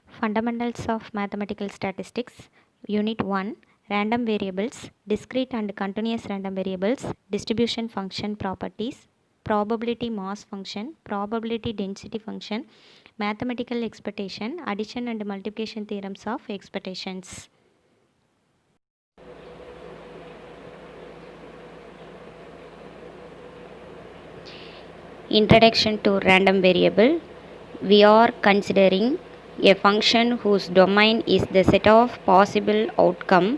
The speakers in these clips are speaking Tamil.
Fundamentals of Mathematical Statistics, Unit 1, Random Variables, Discrete and Continuous Random Variables, Distribution Function Properties, Probability Mass Function, Probability Density Function, Mathematical Expectation, Addition and Multiplication Theorems of Expectations. Introduction to Random Variable. We are considering a function whose domain is the set of possible outcome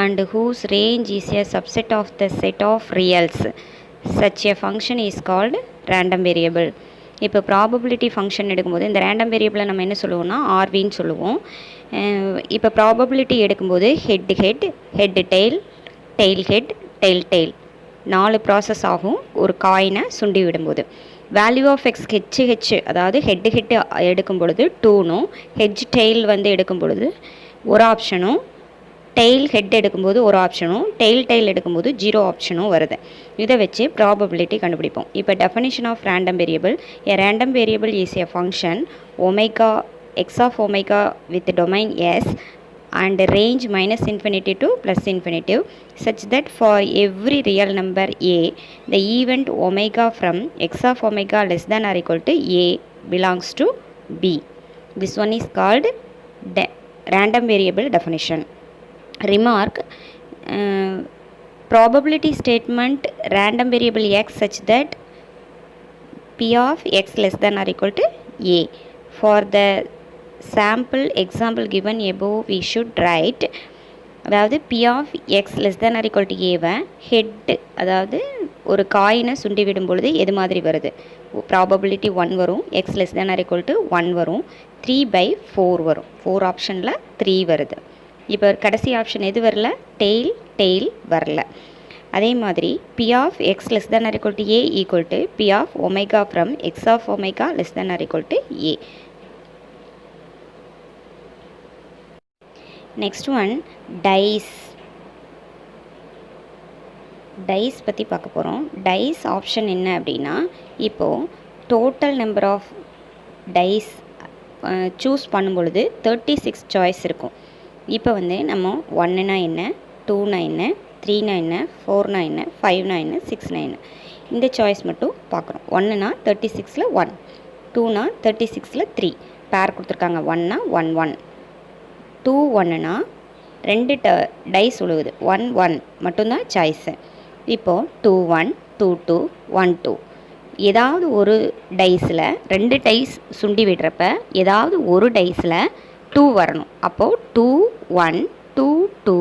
and whose range is a subset of the set of reals. Such a function is called random variable. இப்போ ப்ராபபிலிட்டி ஃபங்க்ஷன் எடுக்கும்போது இந்த ரேண்டம் வேரியபிளை நம்ம என்ன சொல்லுவோம்னா ஆர்வின்னு சொல்லுவோம். இப்போ ப்ராபபிலிட்டி எடுக்கும்போது head head head tail tail head tail tail 4 process ஆகும் ஒரு காயினை சுண்டி விடும்போது. வேல்யூ ஆஃப் எக்ஸ் ஹெச் அதாவது ஹெட் ஹெட் எடுக்கும் பொழுது 2னும் ஹெச் டெய்ல் வந்து எடுக்கும் பொழுது ஒரு ஆப்ஷனும் டெய்ல் ஹெட் எடுக்கும்போது ஒரு ஆப்ஷனும் டெய்ல் எடுக்கும்போது 0 ஆப்ஷனும் வருது. இதை வச்சு ப்ராபபிலிட்டி கண்டுபிடிப்போம். இப்போ definition of random variable. A random variable is a function omega X of omega with domain S and range minus infinity to plus infinity such that for every real number a the event omega from x of omega less than or equal to a belongs to b. This one is called random variable definition. Remark, probability statement random variable x such that p of x less than or equal to a. For the sample example given above we should write அதாவது p of x less than or equal to a head அதாவது ஒரு காயினை சுண்டி விடும் பொழுது எது மாதிரி வருது ப்ராபபிலிட்டி 1 வரும் x less than or equal to 1 வரும் 3/4 வரும் 4 ஆப்ஷனில் 3 வருது. இப்போ கடைசி ஆப்ஷன் எது வரல டெய்ல் வரல. அதே மாதிரி p of x less than or equal to a equal to p of omega from x of omega less than or equal to a. Next one dice பற்றி பார்க்க போகிறோம். டைஸ் ஆப்ஷன் என்ன அப்படின்னா இப்போது total number of dice choose பண்ணும்பொழுது 36 சாய்ஸ் இருக்கும். இப்போ வந்து நம்ம 1னா என்ன 2னா என்ன 3னா என்ன 4னா என்ன 5னா என்ன 6னா என்ன இந்த சாய்ஸ் மட்டும் பார்க்குறோம். 1னா 36ல் 1 2னா 36ல் 3 பேர் கொடுத்துருக்காங்க. 1னா 1 1 2 1னா 2 டைஸ் உழுவுது 1 1 மட்டும்தான் சாய்ஸு. இப்போது 2 1 2 2 1 2 ஏதாவது ஒரு டைஸில் 2 டைஸ் சுண்டி விடுறப்ப ஏதாவது ஒரு டைஸில் 2 வரணும். அப்போது 2 1 2 2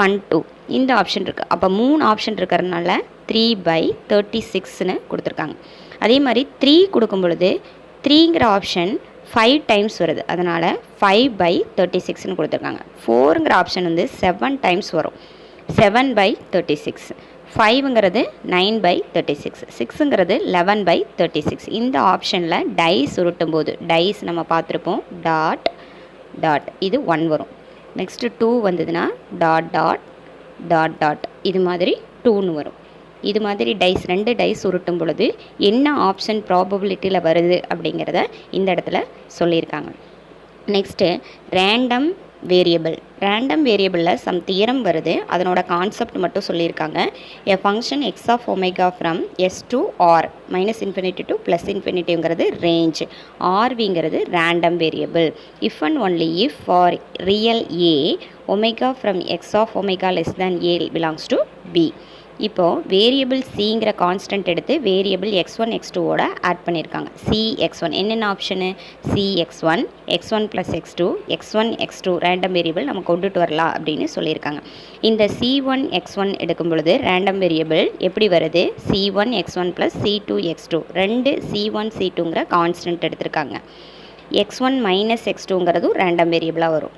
1 2 இந்த ஆப்ஷன் இருக்குது. அப்போ 3 ஆப்ஷன் இருக்கிறதுனால 3/36ன்னு கொடுத்துருக்காங்க. அதே மாதிரி 3 கொடுக்கும் பொழுது 3ங்கிற ஆப்ஷன் 5 டைம்ஸ் வருது, அதனால் 5/36ன்னு கொடுத்துருக்காங்க. 4ங்கிற ஆப்ஷன் வந்து 7 டைம்ஸ் வரும் 7/36. 5ங்கிறது 9/36. 6ங்கிறது 11/36. இந்த ஆப்ஷனில் டைஸ் உருட்டும் போது டைஸ் நம்ம பார்த்துருப்போம் டாட் டாட் இது 1 வரும். நெக்ஸ்ட்டு 2 வந்ததுன்னா டாட் டாட் டாட் டாட் இது மாதிரி 2ன்னு வரும். இது மாதிரி டைஸ் 2 டைஸ் உருட்டும் பொழுது என்ன ஆப்ஷன் ப்ராபபிலிட்டியில் வருது அப்படிங்கிறத இந்த இடத்துல சொல்லியிருக்காங்க. நெக்ஸ்ட்டு ரேண்டம் வேரியபிளில் சம் தியரம் வருது, அதனோட கான்செப்ட் மட்டும் சொல்லியிருக்காங்க. A function x of omega from s to r minus infinity to plus இன்ஃபினிட்டிங்கிறது ரேஞ்ச், ஆர்விங்கிறது random variable. If and only if for real a omega from x of omega less than a belongs to b. இப்போது வேரியபிள் சிங்கிற கான்ஸ்டன்ட் எடுத்து வேரியபிள் x1 x2ஓட ஆட் பண்ணியிருக்காங்க. cx1 என்னென்ன option cx1 x1 + x2 x1 x2 random variable நம்ம கொண்டுட்டு வரலாம் அப்படின்னு சொல்லியிருக்காங்க. இந்த c1 x1 எடுக்கும் பொழுது ரேண்டம் வேரியபிள் எப்படி வருது c1 x1 + c2 x2 2 c1 c2ங்கிற constant எடுத்திருக்காங்க. x1 - x2ங்கிறதும் ரேண்டம் வேரியபிளாக வரும்.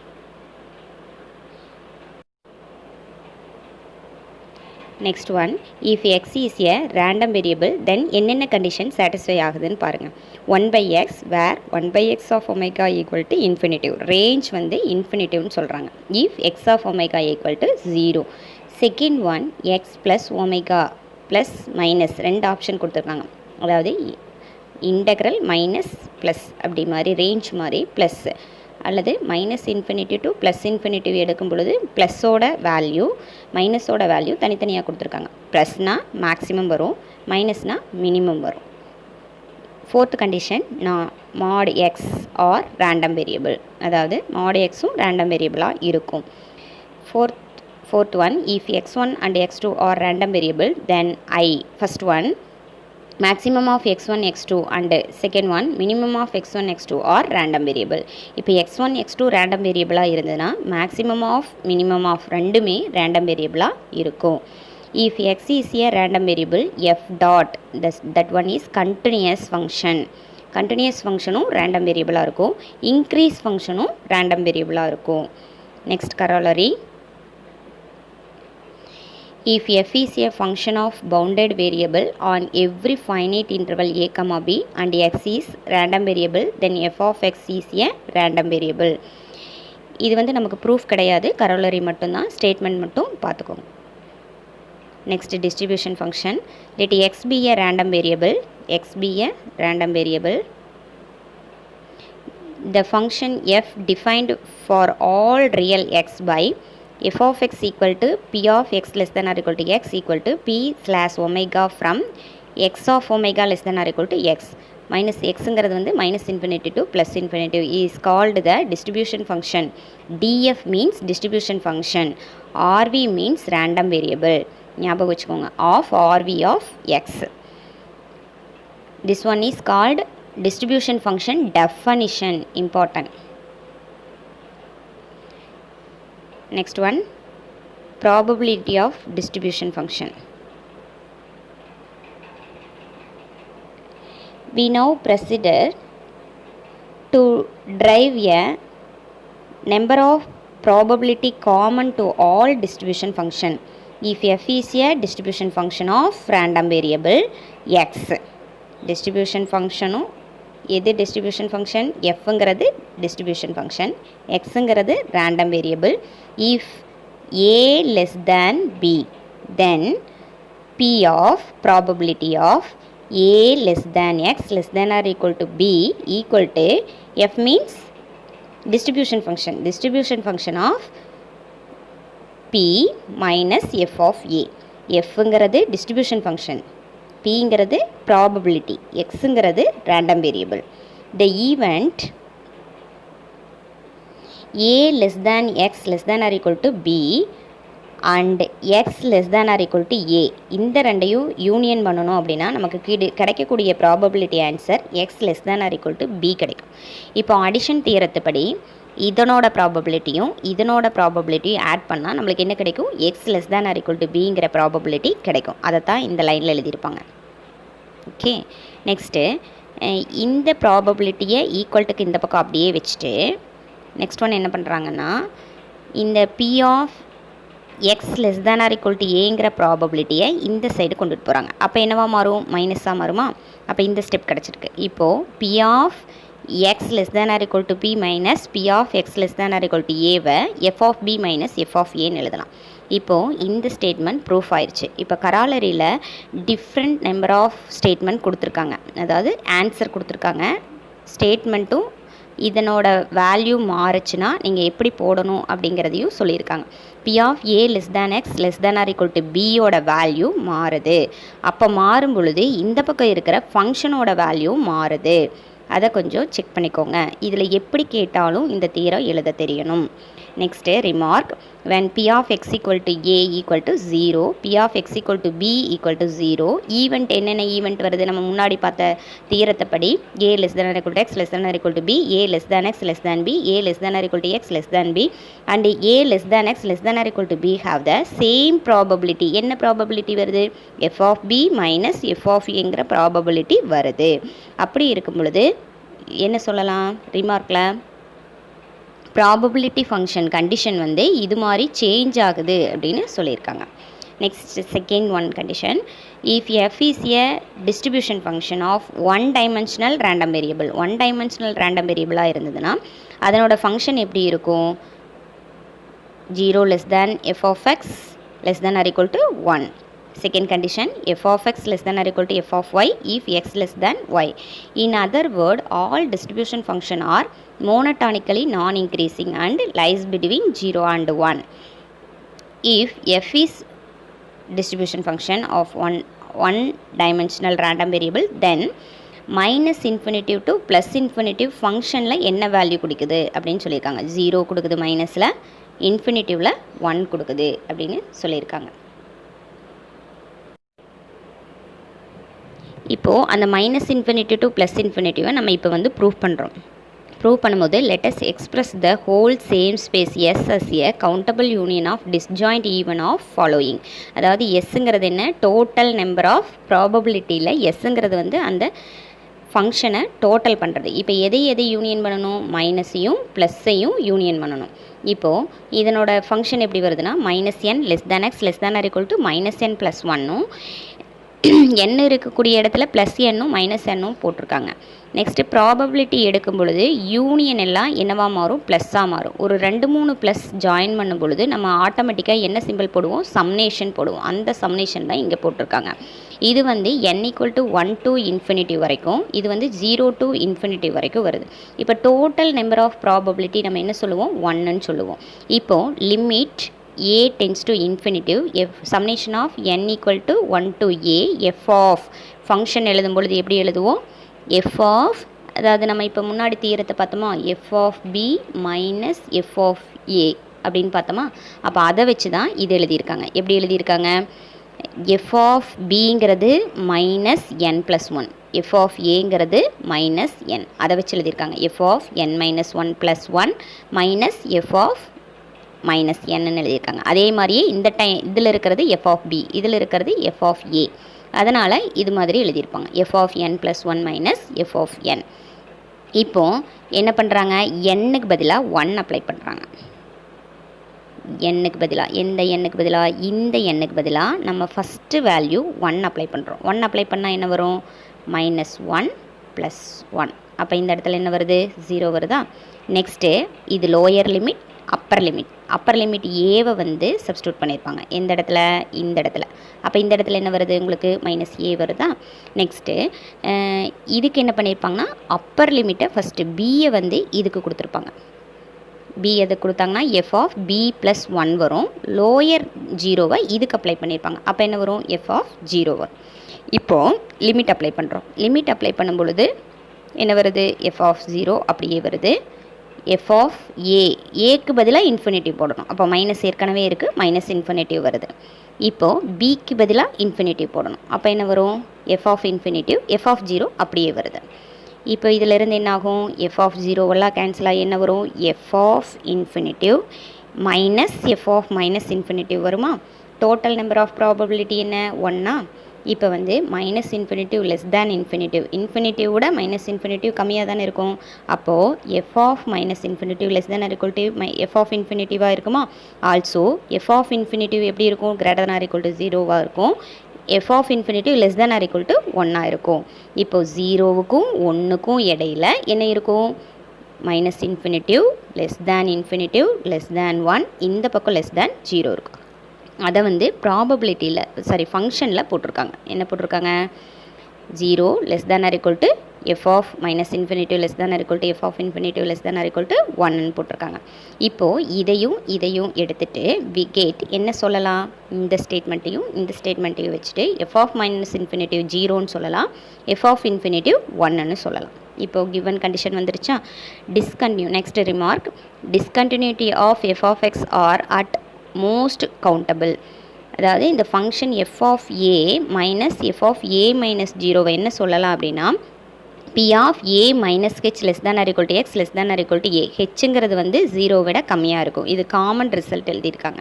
Next one, if X is a random variable then என்னென்ன கண்டிஷன் சாட்டிஸ்ஃபை ஆகுதுன்னு பாருங்கள். 1/x where 1/x of omega equal to infinitive, range வந்து இன்ஃபினிட்டிவ்னு சொல்கிறாங்க. If X of omega equal to 0. Second one X plus omega plus minus 2 option கொடுத்துருக்காங்க. அதாவது இன்டெக்ரல் மைனஸ் ப்ளஸ் அப்படி மாதிரி ரேஞ்ச் மாதிரி ப்ளஸ் அல்லது -∞ to +∞ எடுக்கும் பொழுது ப்ளஸோட வேல்யூ மைனஸோட வேல்யூ தனித்தனியாக கொடுத்துருக்காங்க. ப்ளஸ்னால் மேக்ஸிமம் வரும், மைனஸ்னால் மினிமம் வரும். Fourth condition mod x are random variable, அதாவது mod xம் ரேண்டம் வேரியபிளாக இருக்கும். Fourth one, if x1 and x2 are random variable then first one maximum of x1 x2 and second one minimum of x1 x2 are random variable. இப்போ x1 x2 random variable இருந்ததுன்னா maximum of minimum of ரெண்டுமே random variable இருக்கும். If x is a random variable f dot that one is continuous function. continuous functionும் random variable இருக்கும். increase functionும் random variable இருக்கும். next corollary, if f is a function of bounded variable on every finite interval a comma b and x is random variable then f of x is a random variable. இது வந்து நமக்கு ப்ரூஃப் கிடையாது, கரோலரி மட்டும்தான், ஸ்டேட்மெண்ட் மட்டும் பார்த்துக்கோங்க. Next distribution function, let x be a random variable, x be a random variable. The function f defined for all real x by f of x equal to p of x less than or equal to x equal to p slash omega from x of omega less than or equal to x minus xங்கிறது வந்து -∞ to +∞ is called the distribution function. df means distribution function, rv means random variable, ஞாபகம் வச்சுக்கோங்க, of rv of x. This one is called distribution function definition, important. Next one, probability of distribution function. We now proceed to derive a number of probability common to all distribution function if f is a distribution function of random variable x. distribution function எது distribution function? fங்கிறது distribution function, xங்கிறது random variable. if a less than b then p of probability of a less than x less than or equal to b equal to f means distribution function of p minus f of a. fங்கிறது distribution function, pங்கிறது probability, xங்கிறது random variable. the event a less than x less than or equal to b and x less than or equal to a, இந்த ரெண்டையும் யூனியன் பண்ணணும் அப்படின்னா நமக்கு கிடைக்கக்கூடிய probability answer x less than or equal to b கிடைக்கும். இப்போ அடிஷன் தியரத்துப்படி இதனோட ப்ராபபிலிட்டியும் இதனோட ப்ராபபிலிட்டியும் ஆட் பண்ணால் நம்மளுக்கு என்ன கிடைக்கும்? x less than or equal to bங்கிற ப்ராபபிலிட்டி கிடைக்கும். அதை தான் இந்த லைனில் எழுதியிருப்பாங்க. ஓகே, நெக்ஸ்ட்டு இந்த ப்ராபபிலிட்டியை ஈக்குவல்ட்டுக்கு இந்த பக்கம் அப்படியே வச்சுட்டு நெக்ஸ்ட் ஒன் என்ன பண்ணுறாங்கன்னா இந்த p of X less than or equal to ஏங்கிற ப்ராபபிலிட்டியை இந்த சைடு கொண்டுட்டு போகிறாங்க. அப்போ என்னவா மாறும்? மைனஸாக மாறுமா? அப்போ இந்த ஸ்டெப் கிடச்சிருக்கு. இப்போது p of X less than or equal to p minus p of X less than or equal to ஏவை f of p minus f of ஏன்னு எழுதலாம். இப்போது இந்த ஸ்டேட்மெண்ட் ப்ரூஃப் ஆயிடுச்சு. இப்போ கராலரியில் டிஃப்ரெண்ட் நம்பர் ஆஃப் ஸ்டேட்மெண்ட் கொடுத்துருக்காங்க, அதாவது ஆன்சர் கொடுத்துருக்காங்க. ஸ்டேட்மெண்ட்டும் இதனோட வேல்யூ மாறுச்சுன்னா நீங்கள் எப்படி போடணும் அப்படிங்கிறதையும் சொல்லியிருக்காங்க. P of A less than X less than or equal to பியோட வேல்யூ மாறுது. அப்போ மாறும் பொழுது இந்த பக்கம் இருக்கிற ஃபங்க்ஷனோட வேல்யூ மாறுது. அதை கொஞ்சம் செக் பண்ணிக்கோங்க. இதில் எப்படி கேட்டாலும் இந்த தியரம் எழுத தெரியணும். Next remark, when p of x equal to a equal to 0, p of x equal to b equal to 0, event என்னென்ன ஈவெண்ட் வருது? நம்ம முன்னாடி பார்த்த தீரத்தைப்படி a less than or equal to x less than or equal to b, a less than x less than b, a less than or equal to x less than b and a less than x less than or equal to b have the same probability. என்ன ப்ராபபிலிட்டி வருது? f of b minus f of aங்கிற ப்ராபபிலிட்டி வருது. அப்படி இருக்கும் பொழுது என்ன சொல்லலாம்? ரிமார்க்கில் ப்ராபபிலிட்டி ஃபங்க்ஷன் கண்டிஷன் வந்து இது மாதிரி சேஞ்ச் ஆகுது அப்படின்னு சொல்லியிருக்காங்க. Next second one condition, if f is a distribution function of one dimensional random variable, one dimensional random வேரியபிளாக இருந்ததுன்னா அதனோட ஃபங்க்ஷன் எப்படி இருக்கும்? 0 less than f of x less than or equal to 1, Second condition, f of x less than or equal to f of y if x less than y. In other word, all distribution function are monotonically non-increasing and lies between 0 and 1. If f is distribution function of one dimensional random variable, then minus infinitive to plus infinitive ஃபங்க்ஷனில் என்ன வேல்யூ கொடுக்குது அப்படின்னு சொல்லியிருக்காங்க. 0 கொடுக்குது மைனஸில், இன்ஃபினிட்டிவில் 1 கொடுக்குது அப்படின்னு சொல்லியிருக்காங்க. இப்போது அந்த மைனஸ் இன்ஃபினிட்டிவ் டு ப்ளஸ் இன்ஃபினிட்டிவை நம்ம இப்போ வந்து ப்ரூவ் பண்ணுறோம். ப்ரூவ் பண்ணும்போது let us express the whole same space S as a countable union of disjoint even of following. அதாவது எஸ்ஸுங்கிறது என்ன, டோட்டல் நம்பர் ஆஃப் ப்ராபபிலிட்டியில் எஸ்ஸுங்கிறது வந்து அந்த ஃபங்க்ஷனை டோட்டல் பண்ணுறது. இப்போ எதை யூனியன் பண்ணணும், மைனஸையும் ப்ளஸ்ஸையும் யூனியன் பண்ணணும். இப்போது இதனோட ஃபங்க்ஷன் எப்படி வருதுன்னா minus n less than X less than or equal to minus n plus ஒன்னும், என் இருக்கக்கூடிய இடத்துல ப்ளஸ் எண்ணும் மைனஸ் எண்ணும் போட்டிருக்காங்க. நெக்ஸ்ட்டு ப்ராபபிலிட்டி எடுக்கும் பொழுது யூனியன் எல்லாம் என்னவாக மாறும், ப்ளஸ்ஸாக மாறும். ஒரு 2-3 ப்ளஸ் ஜாயின் பண்ணும் பொழுது நம்ம ஆட்டோமேட்டிக்காக என்ன சிம்பிள் போடுவோம், சம்னேஷன் போடுவோம். அந்த சம்னேஷன் தான் இங்கே போட்டிருக்காங்க. இது வந்து n equal to 1 to infinity வரைக்கும், இது வந்து 0 to infinity வரைக்கும் வருது. இப்போ டோட்டல் நம்பர் ஆஃப் ப்ராபபிலிட்டி நம்ம என்ன சொல்லுவோம், 1ன்னு சொல்லுவோம். இப்போது limit a tends to infinitive, f summation of n equal to 1 to a, f of function எழுதும் பொழுது எப்படி எழுதுவோம், f of, அதாவது நம்ம இப்போ முன்னாடி தீரத்தை பார்த்தோமா, f of b minus f of a அப்படின்னு பார்த்தோமா. அப்போ அதை வச்சு தான் இது எழுதியிருக்காங்க. எப்படி எழுதியிருக்காங்க, f of bங்கிறது minus n plus 1, f of aங்கிறது மைனஸ் n, அதை வச்சு எழுதியிருக்காங்க. f of n minus 1 plus 1 minus f of minus என்னன்னு எழுதியிருக்காங்க. அதே மாதிரியே இந்த இதில் இருக்கிறது f of b, இதில் இருக்கிறது f of a, அதனால் இது மாதிரி எழுதியிருப்பாங்க, f of n plus 1 minus f of n. இப்போது என்ன பண்ணுறாங்க, எண்ணுக்கு பதிலாக 1 அப்ளை பண்ணுறாங்க. எண்ணுக்கு பதிலாக எந்த எண்ணுக்கு பதிலாக, இந்த எண்ணுக்கு பதிலாக நம்ம ஃபஸ்ட்டு வேல்யூ 1 அப்ளை பண்ணுறோம். 1 அப்ளை பண்ணால் என்ன வரும், மைனஸ் 1 ப்ளஸ் 1. அப்போ இந்த இடத்துல என்ன வருது, 0 வருதா. நெக்ஸ்ட்டு இது லோயர் லிமிட், அப்பர் லிமிட் ஏவை வந்து சப்ஸ்டியூட் பண்ணியிருப்பாங்க. எந்த இடத்துல, இந்த இடத்துல. அப்போ இந்த இடத்துல என்ன வருது உங்களுக்கு, மைனஸ் ஏ வருதா. நெக்ஸ்ட்டு இதுக்கு என்ன பண்ணியிருப்பாங்கன்னா அப்பர் லிமிட்டை ஃபஸ்ட்டு பியை வந்து இதுக்கு கொடுத்துருப்பாங்க. பி எது கொடுத்தாங்கன்னா f of b ப்ளஸ் 1 வரும். லோயர் 0வை இதுக்கு அப்ளை பண்ணியிருப்பாங்க. அப்போ என்ன வரும், f of 0 வரும். இப்போது லிமிட் அப்ளை பண்ணுறோம். லிமிட் அப்ளை பண்ணும் பொழுது என்ன வருது, f of 0 அப்படியே வருது. f of ஏக்கு பதிலாக இன்ஃபினிட்டிவ் போடணும். அப்போ மைனஸ் ஏற்கனவே இருக்குது, மைனஸ் இன்ஃபினிட்டிவ் வருது. இப்போது பிக்கு பதிலாக இன்ஃபினிட்டிவ் போடணும். அப்போ என்ன வரும், f of infinitive, f of 0 அப்படியே வருது. இப்போ இதிலிருந்து என்ன ஆகும், f of 0 எல்லாம் கேன்சல் ஆகி என்ன வரும், f of infinitive minus f of minus infinitive வருமா. டோட்டல் நம்பர் ஆஃப் ப்ராபபிலிட்டி என்ன, 1. இப்போ வந்து மைனஸ் இன்ஃபினிட்டிவ் லெஸ் தேன் இன்ஃபினிட்டிவ் விட மைனஸ் இன்ஃபினிட்டிவ் கம்மியாக தானே இருக்கும். அப்போது f of minus infinitive less than equal to f of இன்ஃபினிட்டிவாக இருக்குமா. ஆல்சோ f of இன்ஃபினிட்டிவ் எப்படி இருக்கும், கிரேட்டர் தேன் ஈக்குவல் டு 0வாக இருக்கும். f of infinitive less than equal to 1 இருக்கும். இப்போது 0க்கும் 1க்கும் இடையில் என்ன இருக்கும், மைனஸ் இன்ஃபினிட்டிவ் லெஸ் தேன் 1, இந்த பக்கம் லெஸ் தேன் 0 இருக்கும். அதை வந்து ப்ராபபிலிட்டியில் ஃபங்க்ஷனில் போட்டிருக்காங்க. என்ன போட்டிருக்காங்க, 0 less than or equal to f of minus infinitive less than or equal to f of infinitive less than or equal to 1ன்னு போட்டிருக்காங்க. இப்போது இதையும் எடுத்துகிட்டு we get என்ன சொல்லலாம், இந்த ஸ்டேட்மெண்ட்டையும் வச்சுட்டு f of மைனஸ் இன்ஃபினிட்டிவ் 0ன்னு சொல்லலாம், f of இன்ஃபினிட்டிவ் 1ன்னு சொல்லலாம். இப்போது கிவன் கண்டிஷன் வந்துருச்சா. Next remark, discontinuity of f of x are at most countable. அதாவது இந்த function f of a minus f of a minus 0வை என்ன சொல்லலாம் அப்படின்னா, p of a minus h less than or equal to x less than or equal to a. ஹெச்ங்கிறது வந்து 0 விட கம்மியாக இருக்கும். இது காமன் ரிசல்ட் எழுதியிருக்காங்க.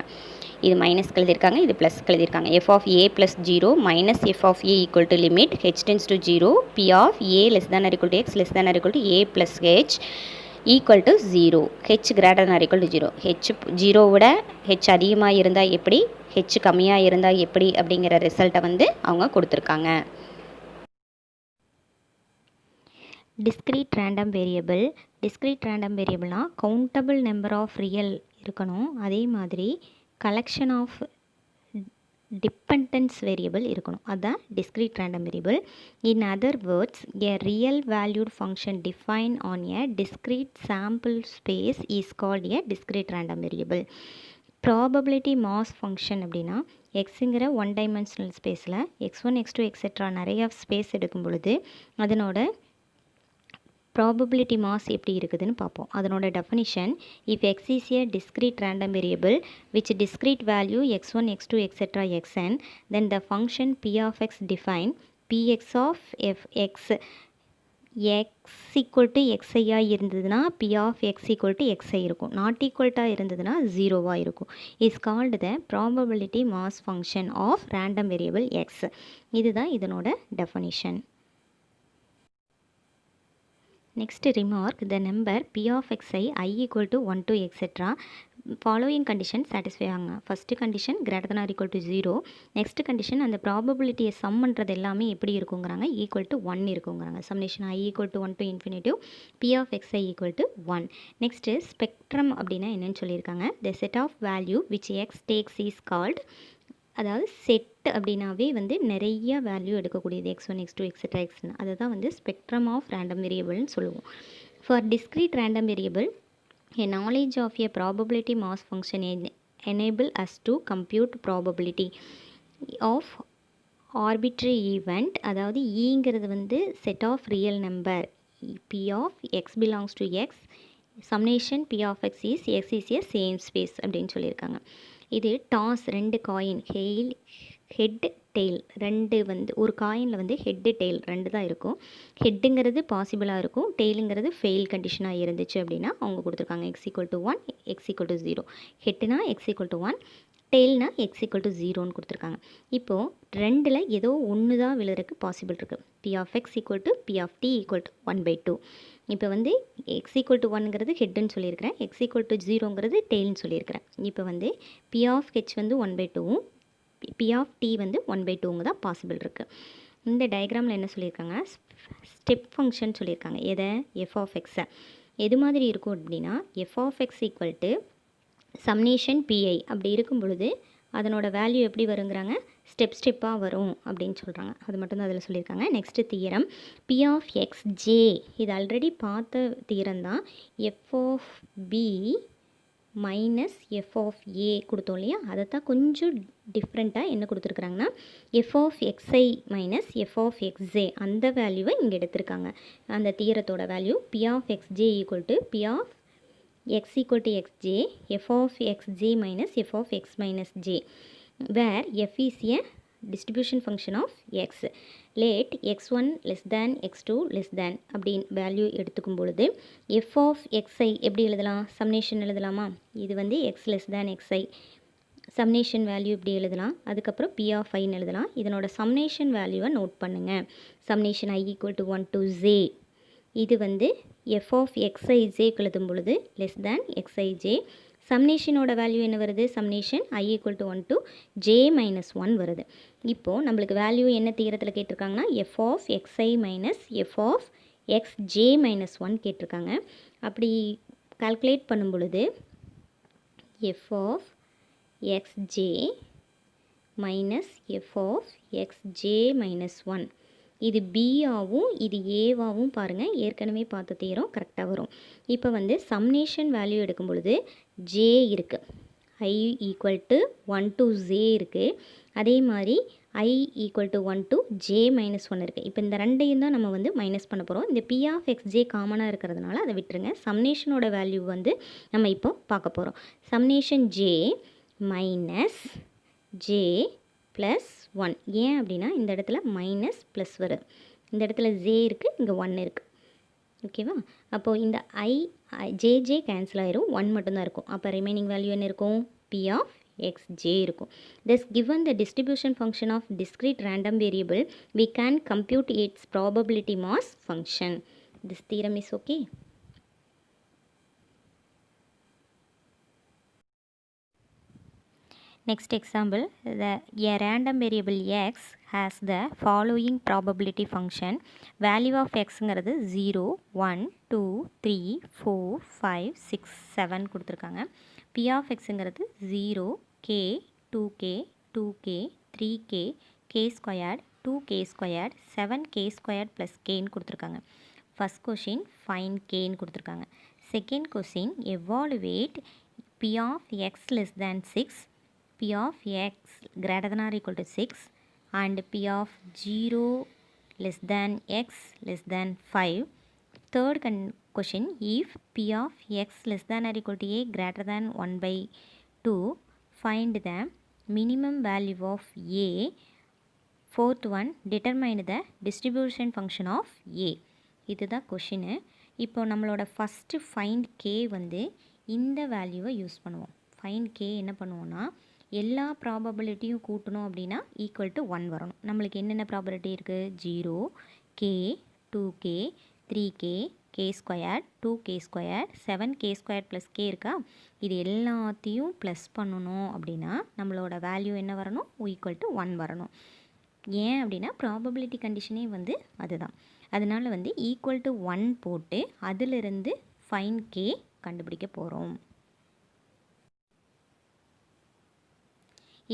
இது மைனஸ்க்கு எழுதியிருக்காங்க, இது ப்ளஸ்க்கு எழுதியிருக்காங்க. f of a plus 0 minus f of a equal to limit h tends to 0, p of a less than or equal to x less than or equal to a plus h equal to 0, h greater or equal to 0. h 0 விட h அதிகமாக இருந்தால் எப்படி, h கம்மியாக இருந்தால் எப்படி அப்படிங்கிற ரிசல்ட்டை வந்து அவங்க கொடுத்துருக்காங்க. டிஸ்க்ரீட் ரேண்டம் வேரியபிள்னால் கவுண்டபிள் நம்பர் ஆஃப் ரியல் இருக்கணும். அதே மாதிரி கலெக்ஷன் ஆஃப் டிபெண்டன்ஸ் வேரியபிள் இருக்கணும், அதுதான் discrete random variable. In other words, a real valued function define on a discrete sample space is called a discrete random variable. Probability mass function அப்படின்னா எக்ஸுங்கிற ஒன் டைமென்ஷனல் ஸ்பேஸில் x1 x2 எக்ஸெட்ரா நிறையா ஸ்பேஸ் எடுக்கும் பொழுது அதனோட ப்ராபபிலிட்டி மாஸ் எப்படி இருக்குதுன்னு பார்ப்போம். அதனோட definition, if X is a discrete random variable which discrete value x1 x2 etcetera xn, then the function p of x define px of f x equal to xiயாக இருந்ததுன்னா p of x equal to xi இருக்கும், நாட் ஈக்குவல்ட்டாக இருந்ததுன்னா ஜீரோவாக இருக்கும். Is called the probability mass function of random variable x. இதுதான் இதனோட definition. Next remark, the number p of xi I equal to 1 to etc. following condition satisfy ஆங்க. first condition greater than or equal to 0. next condition அந்த probability sum பண்ணுறது எல்லாமே எப்படி இருக்குங்கிறாங்க, equal to 1 இருக்குங்கிறாங்க. summation I equal to 1 to infinitive p of xi equal to 1. next spectrum அப்படின்னா என்னன்னு சொல்லியிருக்காங்க, the set of value which x takes is called, அதாவது செட் அப்படின்னாவே வந்து நிறைய value எடுக்கக்கூடியது x1 x2 etcetera xn, அதை தான் வந்து ஸ்பெக்ட்ரம் ஆஃப் ரேண்டம் வேரியபிள்னு சொல்லுவோம். For discrete random variable, a knowledge of a probability mass function enable us to compute probability of arbitrary event. அதாவது ஈங்கிறது வந்து set of real number p of x belongs to x, summation p of x is a same space அப்படின்னு சொல்லியிருக்காங்க. இது டாஸ், ரெண்டு காயின், ஹெட் டெய்ல் ரெண்டு வந்து ஒரு காயினில் வந்து ஹெட்டு டெய்ல் ரெண்டு தான் இருக்கும். ஹெட்டுங்கிறது பாசிபிளாக இருக்கும், டெய்லுங்கிறது ஃபெயில் கண்டிஷனாக இருந்துச்சு அப்படின்னா அவங்க கொடுத்துருக்காங்க x equal to 1 x equal to 0. ஹெட்டுனா x equal to 1, டெய்ல்னா x equal to 0ன்னு கொடுத்துருக்காங்க. இப்போது ரெண்டில் ஏதோ ஒன்று தான் விழுறதுக்கு பாசிபிள் இருக்குது. p of x equal to p of t equal to 1/2. இப்போ வந்து x equal to 1ங்கிறது ஹெட்டுன்னு சொல்லியிருக்கிறேன், x equal to 0ங்கிறது டெய்ல்னு சொல்லியிருக்கிறேன். இப்போ வந்து p of h வந்து 1/2வும் p of t வந்து 1/2ங்க தான் பாசிபிள் இருக்குது. இந்த டயக்ராமில் என்ன சொல்லியிருக்காங்க, ஸ்டெப் ஃபங்க்ஷன் சொல்லியிருக்காங்க. எதை, f of x. எது மாதிரி இருக்கும் அப்படின்னா f of x equal to summation pi அப்படி இருக்கும் பொழுது அதனோட வேல்யூ எப்படி வருங்கிறாங்க, ஸ்டெப்பாக வரும் அப்படின்னு சொல்கிறாங்க. அது மட்டும்தான் அதில் சொல்லியிருக்காங்க. Next theorem, p of x j, இது ஆல்ரெடி பார்த்த தியரம் தான். f of b minus f of a கொடுத்தோம் இல்லையா, அதை தான் கொஞ்சம் டிஃப்ரெண்ட்டாக என்ன கொடுத்துருக்குறாங்கன்னா f of xi மைனஸ் f of xj அந்த வேல்யூவை இங்கே எடுத்திருக்காங்க. அந்த தியரத்தோட value p of xj equal to p of x equal to xj, f of xj minus f of x minus j, where f is a distribution function of x. let x1 less than x2 less than அப்படின்னு வேல்யூ எடுத்துக்கும் பொழுது f of xi எப்படி எழுதலாம், சம்னேஷன் எழுதலாமா, இது வந்து x less than xi, summation value இப்படி எழுதலாம். அதுக்கப்புறம் p of iன்னு எழுதலாம். இதனோட சம்னேஷன் வேல்யூவை நோட் பண்ணுங்கள். சம்னேஷன் i equal to 1 to j, இது வந்து f of xij எழுதும் பொழுது லெஸ் தேன் xij. சம்னேஷனோட வேல்யூ என்ன வருது, சம்னேஷன் i equal to 1 to j minus 1 வருது. இப்போது நம்மளுக்கு வேல்யூ என்ன தீரத்தில் கேட்டிருக்காங்கன்னா f of xi minus f of xj minus 1 கேட்டிருக்காங்க. அப்படி கால்குலேட் பண்ணும் பொழுது f of xj minus f of xj minus 1, இது பியாவும் இது ஏவாவும் பாருங்கள், ஏற்கனவே பார்த்த தீரம் கரெக்டாக வரும். இப்போ வந்து சம்னேஷன் வேல்யூ எடுக்கும் பொழுது ஜே இருக்குது, i equal to 1 to j இருக்குது, அதே மாதிரி i equal to 1 to j minus 1 இருக்குது. இப்போ இந்த ரெண்டையும் தான் நம்ம வந்து மைனஸ் பண்ண போகிறோம். இந்த பி ஆஃப் எக்ஸ்ஜே காமனாக இருக்கிறதுனால அதை விட்டுருங்க. சம்னேஷனோட வேல்யூ வந்து நம்ம இப்போ பார்க்க போகிறோம். சம்னேஷன் ஜே மைனஸ் ஜே ப்ளஸ் 1. ஏன் அப்படின்னா இந்த இடத்துல மைனஸ் ப்ளஸ் வருது, இந்த இடத்துல ஜே இருக்குது, இங்கே 1 இருக்குது. ஓகேவா, அப்போது இந்த ஜே கேன்சல் ஆயிரும், 1 மட்டும்தான் இருக்கும். அப்போ ரிமைனிங் வேல்யூ என்ன இருக்கும், p of xj இருக்கும். thus given the distribution function of discrete random variable we can compute its probability mass function. this theorem is okay. Next example, a random variable x has the following probability function. Value of x ங்கிறது 0, 1, 2, 3, 4, 5, 6, 7 கொடுத்துருக்காங்க. p of x ங்கிறது 0, k, 2k, 2k, 3k, k squared, 2k squared, 7k squared plus kன்னு கொடுத்துருக்காங்க. ஃபஸ்ட் கொஷின் ஃபைன் கேன்னு கொடுத்துருக்காங்க. Second question evaluate p of x less than 6, p of x greater than or equal to 6 and p of 0 less than x less than 5. Third question, if p of x less than or equal to a greater than 1 by 2, find the minimum value of a. Fourth one, determine the distribution function of a. இதுதான் கொஷினு. இப்போ நம்மளோட ஃபஸ்ட்டு ஃபைண்ட் கே வந்து இந்த வேல்யூவை யூஸ் பண்ணுவோம். ஃபைண்ட் கே என்ன பண்ணுவோன்னா, எல்லா ப்ராபபிலிட்டியும் கூட்டணும் அப்படின்னா ஈக்குவல் டு 1 வரணும். நம்மளுக்கு என்னென்ன ப்ராபபிலிட்டி இருக்குது? 0, K, 2k, 3k, k square, 2k square, 7k square plus K இருக்கா? இது எல்லாத்தையும் ப்ளஸ் பண்ணணும் அப்படின்னா நம்மளோட வேல்யூ என்ன வரணும்? ஈக்குவல் டு 1 வரணும். ஏன் அப்படின்னா ப்ராபபிலிட்டி கண்டிஷனே வந்து அதுதான். அதனால் வந்து ஈக்குவல் டு 1 போட்டு அதிலிருந்து ஃபைன் கே கண்டுபிடிக்க போகிறோம்.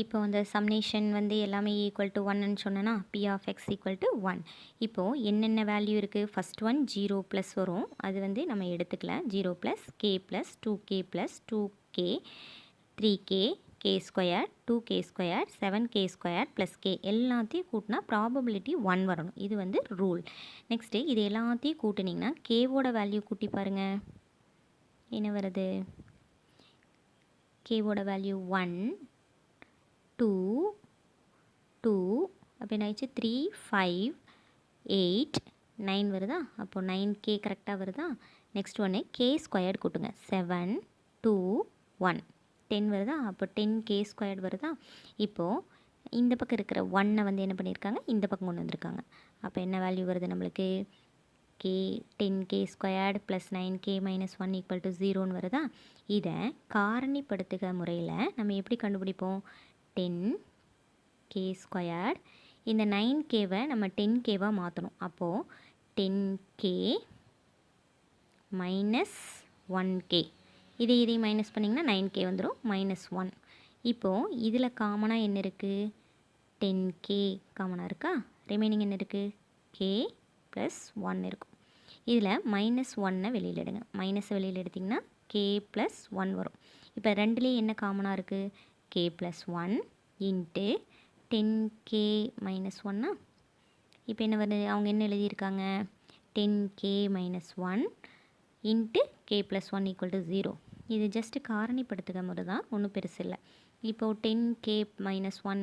இப்போ அந்த சம்னேஷன் வந்து எல்லாமே ஈக்குவல் டு 1ன்னு சொன்னேன்னா p of x equal to 1. இப்போது என்னென்ன வேல்யூ இருக்குது? ஃபஸ்ட் ஒன் 0 ப்ளஸ் வரும், அது வந்து நம்ம எடுத்துக்கலாம். 0 plus k plus 2k plus 2k, 3k, k square, 2k square, 7k square plus k எல்லாத்தையும் கூட்டினா ப்ராபபிலிட்டி 1 வரணும். இது வந்து ரூல். நெக்ஸ்ட்டு இது எல்லாத்தையும் கூட்டினீங்கன்னா கேவோட வேல்யூ கூட்டி பாருங்கள். என்ன வருது? கேவோட வேல்யூ 1, 2, 2 அப்போ என்ன ஆயிடுச்சு? 3, 5, 8, 9 வருதா? அப்போது 9k கரெக்டாக வருதா? நெக்ஸ்ட் ஒன்று k ஸ்கொயர்டு கூட்டுங்க. 7, 2, 1 10 வருதா? அப்போ 10k ஸ்கொயர்டு வருதா? இப்போது இந்த பக்கம் இருக்கிற 1 வந்து என்ன பண்ணியிருக்காங்க? இந்த பக்கம் கொண்டு வந்திருக்காங்க. அப்போ என்ன வேல்யூ வருது நம்மளுக்கு? k 10k squared plus 9k minus 1 equal to 0ன்னு வருதா? இதை காரணிப்படுத்துகிற முறையில் நம்ம எப்படி கண்டுபிடிப்போம்? 10k ஸ்கொயர்டு, இந்த 9kவை நம்ம 10kவாக மாற்றணும். அப்போது 10k மைனஸ் 1k, இதை மைனஸ் பண்ணிங்கன்னா 9k வந்துடும், மைனஸ் 1. இப்போது இதில் காமனாக என்ன இருக்குது? 10k காமனாக இருக்கா? ரிமைனிங் என்ன இருக்குது? k ப்ளஸ் 1 இருக்கும். இதில் மைனஸ் 1 வெளியில் எடுங்க. மைனஸை வெளியில் எடுத்திங்கன்னா k ப்ளஸ் 1 வரும். இப்போ ரெண்டுலேயும் என்ன காமனாக இருக்குது? k plus 1 into 10k minus 1. இப்போ என்ன வருது? அவங்க என்ன எழுதியிருக்காங்க? 10k minus 1 into k plus 1 equal to 0. இது ஜஸ்ட்டு காரணிப்படுத்துகிற முறை தான், ஒன்றும் பெருசு இல்லை. இப்போது 10k minus 1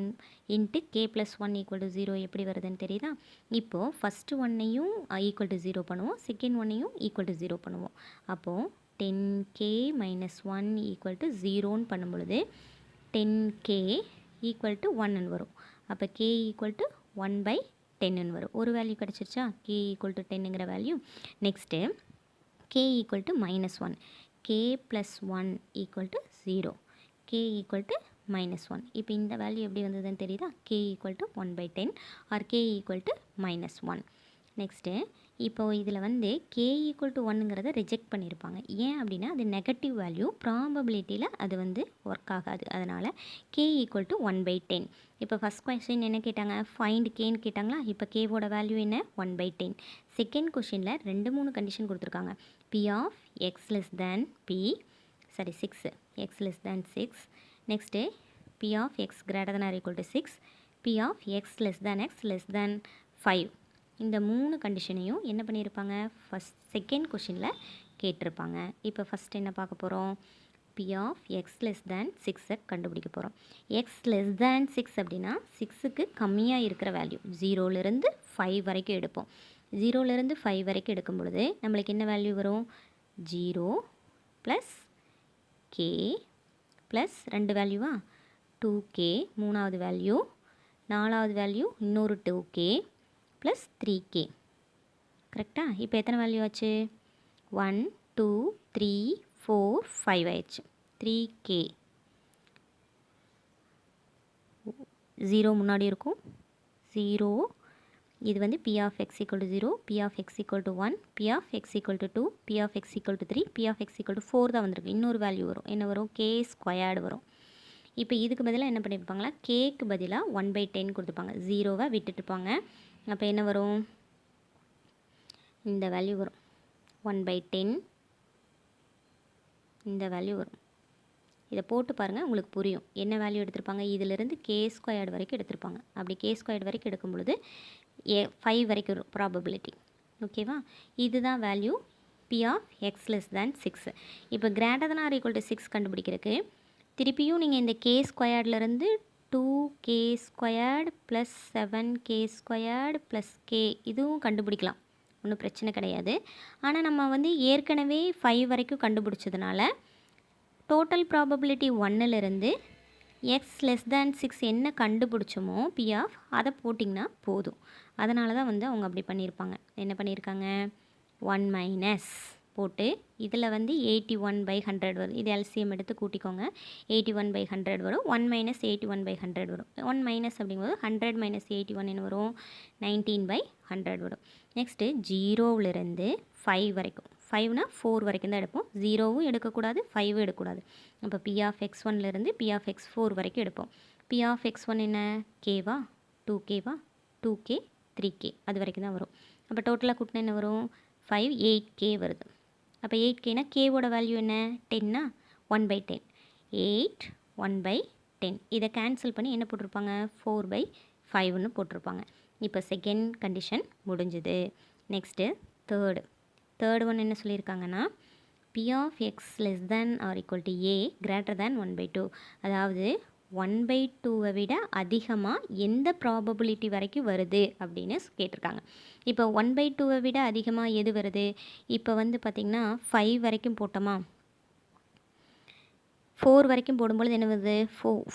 into k plus 1 equal to 0 எப்படி வருதுன்னு தெரியுதா? இப்போது ஃபஸ்ட்டு ஒன்னையும் ஈக்குவல் டு 0 பண்ணுவோம், செகண்ட் ஒன்னையும் ஈக்குவல் டு 0 பண்ணுவோம். அப்போது 10k மைனஸ் 1 ஈக்குவல் டு 0ன்னு பண்ணும் பொழுது 10k ஈக்குவல் டு 1ன்னு வரும். அப்போ k ஈக்குவல் டு 1/10ன்னு வரும். ஒரு வேல்யூ கிடச்சிருச்சா? k ஈக்குவல் டு 10ங்கிற value. Next k equal to minus 1, k plus 1 equal to 0, k equal to minus 1. இப்போ இந்த வேல்யூ எப்படி வந்ததுன்னு தெரியுதா? k equal to 1/10 or k equal to minus 1. Next இப்போது இதில் வந்து k ஈக்குவல் டு 1ங்கிறத ரிஜெக்ட் பண்ணியிருப்பாங்க. ஏன் அப்படின்னா அது நெகட்டிவ் வேல்யூ, ப்ராபபிலிட்டியில் அது வந்து ஒர்க் ஆகாது. அதனால் k ஈக்குவல் டு 1/10. இப்போ ஃபஸ்ட் கொஸ்டின் என்ன கேட்டாங்க? ஃபைண்ட் கேன்னு கேட்டாங்களா? இப்போ கேவோட வேல்யூ என்ன? 1/10. செகண்ட் கொஷினில் 2-3 கண்டிஷன் கொடுத்துருக்காங்க. p of x less than 6, x less than 6. Next p of x greater than or equal to 6, p of x less than x less than 5. இந்த 3 கண்டிஷனையும் என்ன பண்ணியிருப்பாங்க? செகண்ட் கொஷினில் கேட்டிருப்பாங்க. இப்போ ஃபஸ்ட் என்ன பார்க்க போகிறோம்? p of x less than 6 கண்டுபிடிக்க போகிறோம். x less than 6 அப்படின்னா 6க்கு கம்மியாக இருக்கிற வேல்யூ 0லேருந்து 5 வரைக்கும் எடுப்போம். 0லேருந்து 5 வரைக்கும் எடுக்கும் பொழுது நம்மளுக்கு என்ன வேல்யூ வரும்? 0 ப்ளஸ் k ப்ளஸ் 2 வேல்யூவா? 2k மூணாவது வேல்யூ, நாலாவது வேல்யூ இன்னொரு 2k ப்ளஸ் 3k. கரெக்டாக? இப்போ எத்தனை வேல்யூ ஆச்சு? 1, 2, 3, 4, 5 ஆயிடுச்சு. 3k 0 முன்னாடி இருக்கும், 0. இது வந்து p of x equal to 0, p of x equal to 1, p of x equal to 2, p of x equal to 3, p of x equal to 4 தான் வந்திருக்கு. இன்னொரு வேல்யூ வரும். என்ன வரும்? k ஸ்கொயர்டு வரும். இப்போ இதுக்கு பதிலாக என்ன பண்ணியிருப்பாங்களா, கேக்கு பதிலாக 1/10 கொடுத்துருப்பாங்க, 0வை விட்டுட்டுருப்பாங்க. அப்போ என்ன வரும், இந்த வேல்யூ வரும் 1/10, இந்த வேல்யூ வரும். இதை போட்டு பாருங்கள், உங்களுக்கு புரியும் என்ன வேல்யூ எடுத்திருப்பாங்க. இதிலிருந்து k² வரைக்கும் எடுத்திருப்பாங்க. அப்படி k² வரைக்கும் எடுக்கும் பொழுது 5 வரைக்கும் வரும் ப்ராபபிலிட்டி. ஓகேவா, இதுதான் value p of x less than 6. இப்போ greater than or equal to 6 கண்டுபிடிக்கிறதுக்கு திருப்பியும் நீங்கள் இந்த k²லேருந்து 2k² + 7k² + k இதுவும் கண்டுபிடிக்கலாம், ஒன்றும் பிரச்சனை கிடையாது. ஆனால் நம்ம வந்து ஏற்கனவே 5 வரைக்கும் கண்டுபிடிச்சதுனால டோட்டல் ப்ராபபிலிட்டி 1லேருந்து எக்ஸ் லெஸ் தேன் 6 என்ன கண்டுபிடிச்சோமோ பி ஆஃப் அதை போட்டிங்கன்னா போதும். அதனால தான் வந்து அவங்க அப்படி பண்ணியிருப்பாங்க. என்ன பண்ணியிருக்காங்க, 1 மைனஸ் போட்டு இதில் வந்து 81/100 வரும். இது எல்சிஎம் எடுத்து கூட்டிக்கோங்க. 81/100 வரும். 1 மைனஸ் 81/100 வரும். 1 மைனஸ் அப்படிங்கும்போது 100 மைனஸ் 81 என்ன வரும், 19/100 வரும். நெக்ஸ்ட்டு 0லேருந்து 5 வரைக்கும், 5னா 4 வரைக்கும் தான் எடுப்போம். 0வும் எடுக்கக்கூடாது, 5வும் எடுக்கக்கூடாது. அப்போ பி ஆஃப் x1லேருந்து பி ஆஃப் x4 வரைக்கும் எடுப்போம். பி ஆஃப் x1 என்ன, கேவா, 2k 3k அது வரைக்கும் தான் வரும். அப்போ டோட்டலாக கூட்டினா என்ன வரும், 5 8k வருது. அப்போ 8kனா கேவோட வேல்யூ என்ன, 10னா 1/10, 8 1/10. இதை கேன்சல் பண்ணி என்ன போட்டிருப்பாங்க, 4/5ன்னு போட்டிருப்பாங்க. இப்போ செகண்ட் கண்டிஷன் முடிஞ்சுது. நெக்ஸ்ட்டு தேர்டு ஒன் என்ன சொல்லியிருக்காங்கன்னா, p of x less than or equal to a greater than 1/2. அதாவது 1/2வை விட அதிகமாக எந்த ப்ராபபிலிட்டி வரைக்கும் வருது அப்படின்னு கேட்டிருக்காங்க. இப்போ 1/2வை விட அதிகமாக எது வருது, இப்போ வந்து பார்த்திங்கன்னா 5 வரைக்கும் போட்டோமா, 4 வரைக்கும் போடும்பொழுது என்ன வருது,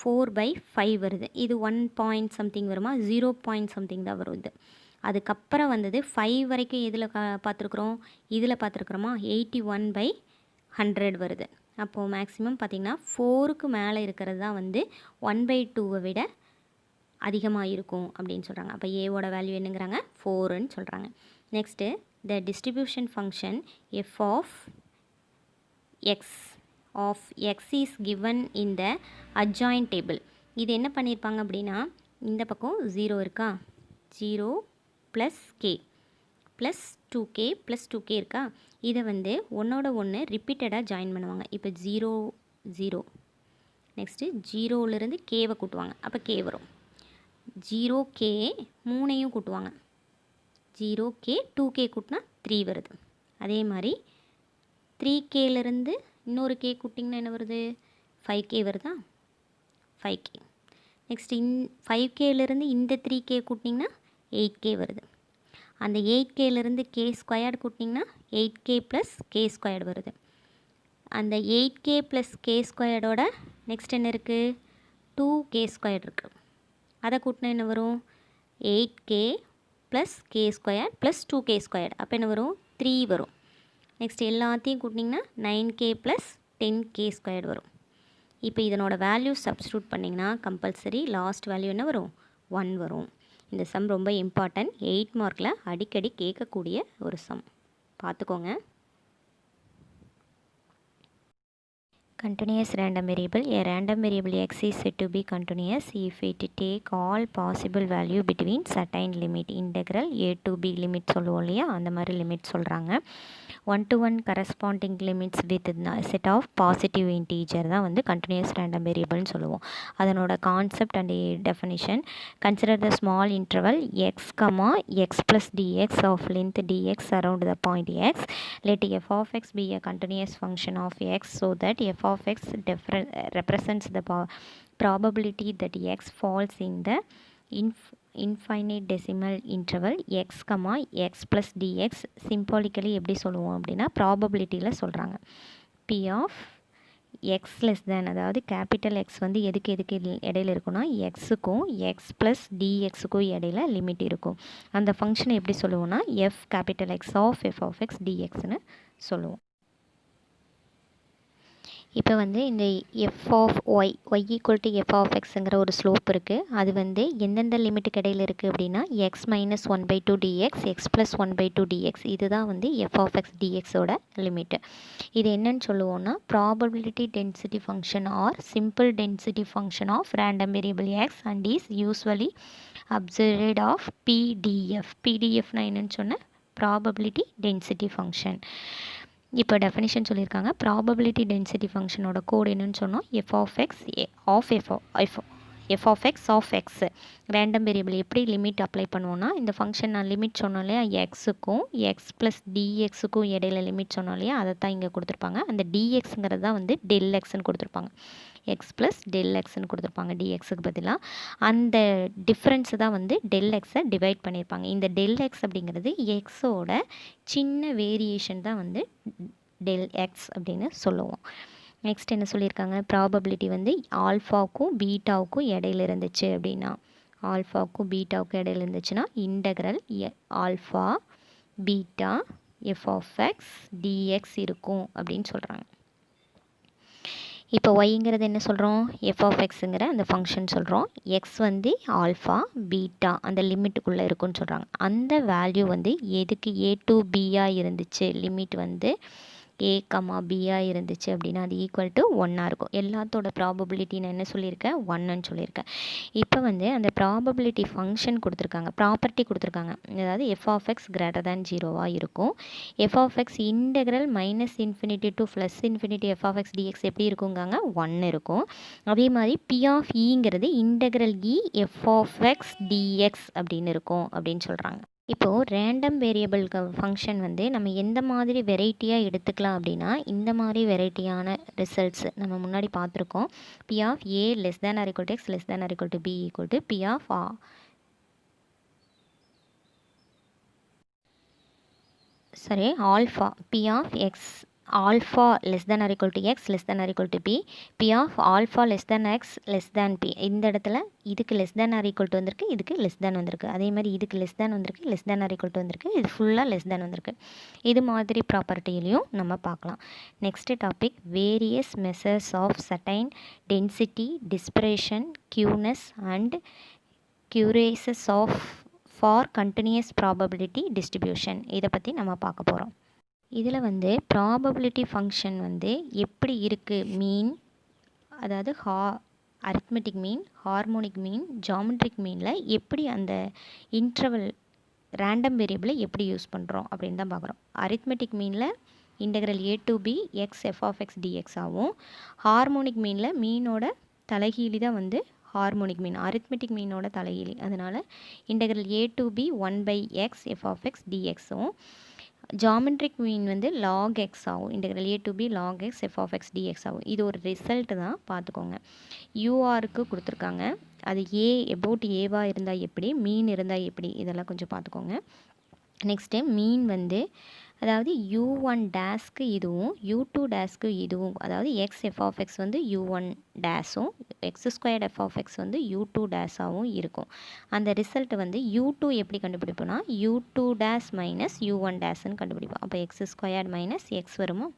4/5 வருது. இது 1 பாயிண்ட் சம்திங் வருமா, 0 பாயிண்ட் சம்திங் தான் வரும் இது. அதுக்கப்புறம் வந்தது 5 வரைக்கும் எதில் பார்த்துருக்குறோம், இதில் பார்த்துருக்குறோமா, 81/100 வருது. அப்போது மேக்ஸிமம் பார்த்திங்கன்னா 4க்கு மேலே இருக்கிறது தான் வந்து 1/2வை விட அதிகமாக இருக்கும் அப்படின்னு சொல்கிறாங்க. அப்போ ஏவோட வேல்யூ என்னங்கிறாங்க, 4ன்னு சொல்கிறாங்க. Next the distribution function F of X is given in the adjoint table. இது என்ன பண்ணியிருப்பாங்க அப்படின்னா, இந்த பக்கம் 0 இருக்கா, 0 + k + 2k + 2k இருக்கா, இதை வந்து ஒன்றோட ஒன்று ரிப்பீட்டடாக ஜாயின் பண்ணுவாங்க. இப்போ 0 0, நெக்ஸ்ட்டு 0லேருந்து கேவை கூட்டுவாங்க, அப்போ கே வரும். 0k 3ஐயும் கூட்டுவாங்க, 0k 2k கூட்டினா 3 வருது. அதே மாதிரி 3kலேருந்து இன்னொரு k கூட்டிங்கன்னா என்ன வருது, 5k வருதா, 5k. நெக்ஸ்ட் 5kலேருந்து இந்த 3k கூட்டிங்கன்னா 8k வருது. அந்த 8kலேருந்து k² கூட்டிங்கன்னா 8k + k² வருது. அந்த 8k + k²ஓட நெக்ஸ்ட் என்ன இருக்குது, 2k² இருக்குது. அதை கூட்டினா என்ன வரும், 8k + k² + 2k². அப்போ என்ன வரும், 3 வரும். நெக்ஸ்ட் எல்லாத்தையும் கூட்டிங்கன்னா 9k + 10k² வரும். இப்போ இதனோட வேல்யூ சப்ஸ்டியூட் பண்ணிங்கன்னா கம்பல்சரி லாஸ்ட் வேல்யூ என்ன வரும், 1 வரும். இந்த சம் ரொம்ப இம்பார்ட்டன்ட், 8 மார்க்கில் அடிக்கடி கேட்கக்கூடிய ஒரு சம், பார்த்துக்கோங்க. Continuous random variable. A random variable x is said to be continuous if it take all possible value between certain limit. Integral a to b limit சொல்லுவோம் இல்லையா, அந்த மாதிரி லிமிட் சொல்கிறாங்க. 1-to-1 corresponding limits with set of positive integer தான் வந்து continuous random variableன்னு சொல்லுவோம். அதனோட concept and definition, consider the small interval x, x plus dx of length dx around the point x. Let f of x be a continuous function of x so that f of x represents the probability that x falls in the infinite decimal interval x, x plus dx. Symbolically எப்படி சொல்லுவோம் அப்படின்னா ப்ராபபிலிட்டியில் சொல்கிறாங்க. p of x less than, அதாவது கேபிட்டல் x வந்து எதுக்கு இடையில இருக்குன்னா எக்ஸுக்கும் x plus dxக்கும் இடையில லிமிட் இருக்கும். அந்த ஃபங்க்ஷனை எப்படி சொல்லுவோம்னா f capital X of f of x dxன்னு சொல்லுவோம். இப்போ வந்து இந்த f of y equal to f of எக்ஸுங்கிற ஒரு ஸ்லோப் இருக்குது. அது வந்து எந்தெந்த லிமிட்டுக்கு இடையில் இருக்குது அப்படின்னா x minus 1/2 dx, x plus 1/2 dx. இதுதான் வந்து எஃப் ஆஃப் எக்ஸ் டிஎக்ஸோட லிமிட்டு. இது என்னன்னு சொல்லுவோம்னா probability density function or simple density function of random variable x and is usually observed of PDF. பிடிஎஃப்னா என்னன்னு சொன்னால் ப்ராபபிலிட்டி டென்சிட்டி ஃபங்க்ஷன். இப்போ டெஃபினிஷன் சொல்லியிருக்காங்க. ப்ராபபிலிட்டி டென்சிட்டி ஃபங்க்ஷனோட கோட் என்னன்னு சொன்னோம், f of x of x. Random variable எப்படி லிமிட் அப்ளை பண்ணுவோன்னா, இந்த ஃபங்க்ஷன் நான் லிமிட் சொன்னோம் இல்லையா, எக்ஸுக்கும் எக்ஸ் ப்ளஸ் டிஎக்ஸுக்கும் இடையில லிமிட் சொன்னோம் இல்லையா, அதை தான் இங்கே கொடுத்துருப்பாங்க. அந்த டிஎக்ஸுங்கிறது தான் வந்து டெல் எக்ஸ்ன்னு கொடுத்துருப்பாங்க. எக்ஸ் ப்ளஸ் டெல் எக்ஸ்ன்னு கொடுத்துருப்பாங்க டிஎக்ஸுக்கு பதிலாக. அந்த டிஃப்ரென்ஸு தான் வந்து டெல் எக்ஸை டிவைட் பண்ணியிருப்பாங்க. இந்த டெல் எக்ஸ் அப்படிங்கிறது எக்ஸோட சின்ன வேரியேஷன் தான் வந்து டெல் எக்ஸ் அப்படின்னு சொல்லுவோம். நெக்ஸ்ட் என்ன சொல்லியிருக்காங்க, ப்ராபபிலிட்டி வந்து ஆல்ஃபாவுக்கும் பீட்டாவுக்கும் இடையில இருந்துச்சு அப்படின்னா, ஆல்ஃபாவுக்கும் பீட்டாவுக்கும் இடையில இருந்துச்சுன்னா integral alpha beta F of X DX இருக்கும் அப்படின்னு சொல்கிறாங்க. இப்போ ஒய்ங்கிறது என்ன சொல்கிறோம், எஃப் ஆஃப் எக்ஸுங்கிற அந்த ஃபங்க்ஷன் சொல்கிறோம். எக்ஸ் வந்து ஆல்ஃபா பீட்டா அந்த லிமிட்டுக்குள்ளே இருக்குன்னு சொல்கிறாங்க. அந்த வேல்யூ வந்து எதுக்கு ஏ டு பியாக இருந்துச்சு, லிமிட் வந்து ஏ கமா பியாக இருந்துச்சு அப்படின்னா அது ஈக்குவல் டு 1 இருக்கும். எல்லாத்தோட ப்ராபபிலிட்டி நான் என்ன சொல்லியிருக்கேன், 1ன்னு சொல்லியிருக்கேன். இப்போ வந்து அந்த ப்ராபபிலிட்டி ஃபங்க்ஷன் கொடுத்துருக்காங்க, ப்ராப்பர்ட்டி கொடுத்துருக்காங்க. அதாவது f of x greater than 0வாக இருக்கும். F of x integral minus infinity to plus infinity f of X dx எப்படி இருக்குங்காங்க, 1 இருக்கும். அதே மாதிரி பி ஆஃப் இங்கிறது integral e f of X dx அப்படின்னு இருக்கும் அப்படின்னு சொல்கிறாங்க. இப்போது ரேண்டம் வேரியபிள் ஃபங்க்ஷன் வந்து நம்ம எந்த மாதிரி வெரைட்டியாக எடுத்துக்கலாம் அப்படின்னா, இந்த மாதிரி வெரைட்டியான ரிசல்ட்ஸ் நம்ம முன்னாடி பார்த்துருக்கோம். P of A less than or equal to X less than or equal to B equal to P of alpha P of X alpha less than or equal to X less than or equal to B, P of alpha less than X less than B. இந்த இடத்துல இதுக்கு less than or equal to வந்திருக்கு, இதுக்கு லெஸ் தேன் வந்திருக்கு. அதே மாதிரி இதுக்கு லெஸ் தேன் வந்திருக்கு, less than or equal to வந்திருக்கு, இது ஃபுல்லாக லெஸ் தேன் வந்திருக்கு. இது மாதிரி ப்ராப்பர்ட்டிலையும் நம்ம பார்க்கலாம். Next topic various measures of certain density dispersion skewness and kurtosis of for continuous probability distribution. இதை பற்றி நம்ம பார்க்க போகிறோம். இதில் வந்து ப்ராபபிலிட்டி ஃபங்க்ஷன் வந்து எப்படி இருக்குது, மீன் அதாவது அரித்மெட்டிக் மீன், ஹார்மோனிக் மீன், ஜாமெட்ரிக் மீனில் எப்படி அந்த இன்டர்வல் ரேண்டம் வேரியபிளை எப்படி யூஸ் பண்ணுறோம் அப்படின்னு தான் பார்க்குறோம். அரித்மெட்டிக் மீனில் integral A to B X F of X dx ஆகும். ஹார்மோனிக் மீனில் மீனோட தலைகீழி தான் வந்து ஹார்மோனிக் மீன், அரித்மெட்டிக் மீனோட தலைகீழி. அதனால் integral A to b 1/x f of x டிஎக்ஸும், ஜாமெட்ரிக் மீன் வந்து லாக் எக்ஸ் ஆகும். Integral A to b log x F of X dx ஆகும். இது ஒரு ரிசல்ட்டு தான், பார்த்துக்கோங்க. யூஆருக்கு கொடுத்துருக்காங்க. அது ஏ எபவுட் ஏவாக இருந்தால் எப்படி, மீன் இருந்தால் எப்படி, இதெல்லாம் கொஞ்சம் பார்த்துக்கோங்க. நெக்ஸ்ட்டு மீன் வந்து அதாவது u1 டேஸ்க்கு இதுவும் u2 டேஸ்க்கு இதுவும், அதாவது எக்ஸ் எஃப் ஆஃப் எக்ஸ் வந்து u1 டேஸும் x squared f of x வந்து u2 டேஸாகவும் இருக்கும். அந்த ரிசல்ட் வந்து u2 எப்படி கண்டுபிடிப்போம்னா u2 டேஸ் மைனஸ் u1 டேஸ்ன்னு கண்டுபிடிப்போம். அப்போ எக்ஸ் ஸ்கொயர்ட் மைனஸ் எக்ஸ் வருமோ.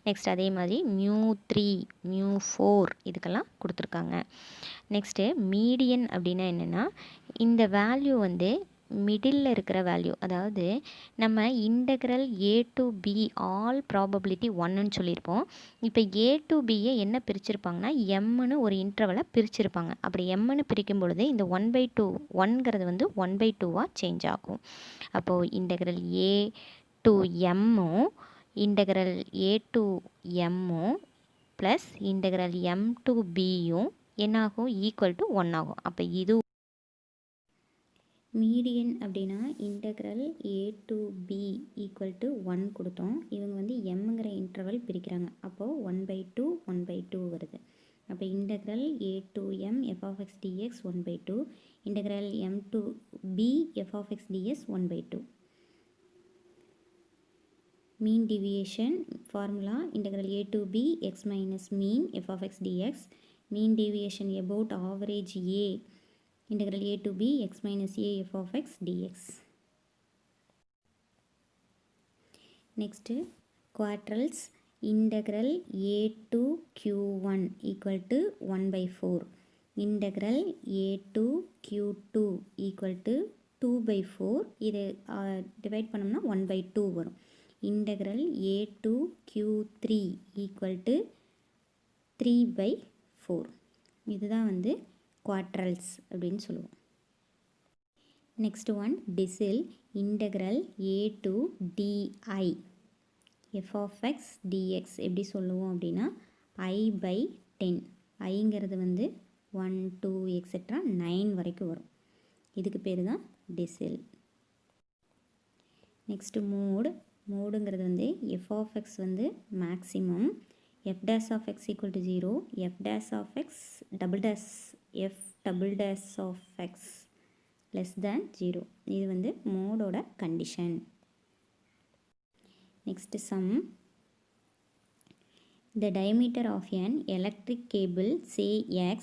நெக்ஸ்ட் அதே மாதிரி μ3 μ4 இதுக்கெல்லாம் கொடுத்துருக்காங்க. நெக்ஸ்ட்டு மீடியன் அப்படின்னா என்னென்னா, இந்த வேல்யூ வந்து மிடில் இருக்கிற வேல்யூ, அதாவது நம்ம integral A to b all probability 1ன்னு சொல்லியிருப்போம். இப்போ ஏ டு பியை என்ன பிரிச்சிருப்பாங்கன்னா எம்னு ஒரு இன்டர்வலை பிரிச்சிருப்பாங்க. அப்படி எம்னு பிரிக்கும் பொழுது இந்த 1/2 1ங்கிறது வந்து 1/2வாக சேஞ்ச் ஆகும். அப்போது இன்டெக்ரல் ஏ டு எம்மும் இன்டெக்ரல் ஏ டு எம்மும் ப்ளஸ் இன்டெக்ரல் எம் டு பியும் என்னாகும், ஈக்குவல் டு 1 ஆகும். அப்போ இது மீடியன் அப்படின்னா integral A to B equal to 1 கொடுத்தோம். இவங்க வந்து எம்ங்கிற இன்டர்வல் பிரிக்கிறாங்க. அப்போது 1/2 1/2 வருது. அப்போ integral A to M F of X DX 1/2, integral M to B F of X DS 1/2. Mean deviation formula integral A to B X minus mean F of X DX. Mean deviation about average A integral a to b x minus a f of x dx. Next quaterals integral a to q1 equal to 1/4. Integral a to q2 equal to 2/4. இது டிவைட் பண்ணோம்னா 1/2 வரும். Integral a to q3 equal to 3/4. இதுதான் வந்து குவாட்ரல்ஸ் அப்படின்னு சொல்லுவோம். Next one decile. Integral a to di f of x dx எப்படி சொல்லுவோம் அப்படின்னா i/10. ஐங்கிறது வந்து 1 2 எக்ஸெட்ரா 9 வரைக்கும் வரும். இதுக்கு பேர் தான் டிசில். நெக்ஸ்ட் மோடுங்கிறது வந்து f of x வந்து maximum, f dash of x equal to 0, f dash of x double dash of x less than 0. இது வந்து மோடோட condition. Next sum. The diameter of an electric cable, say x,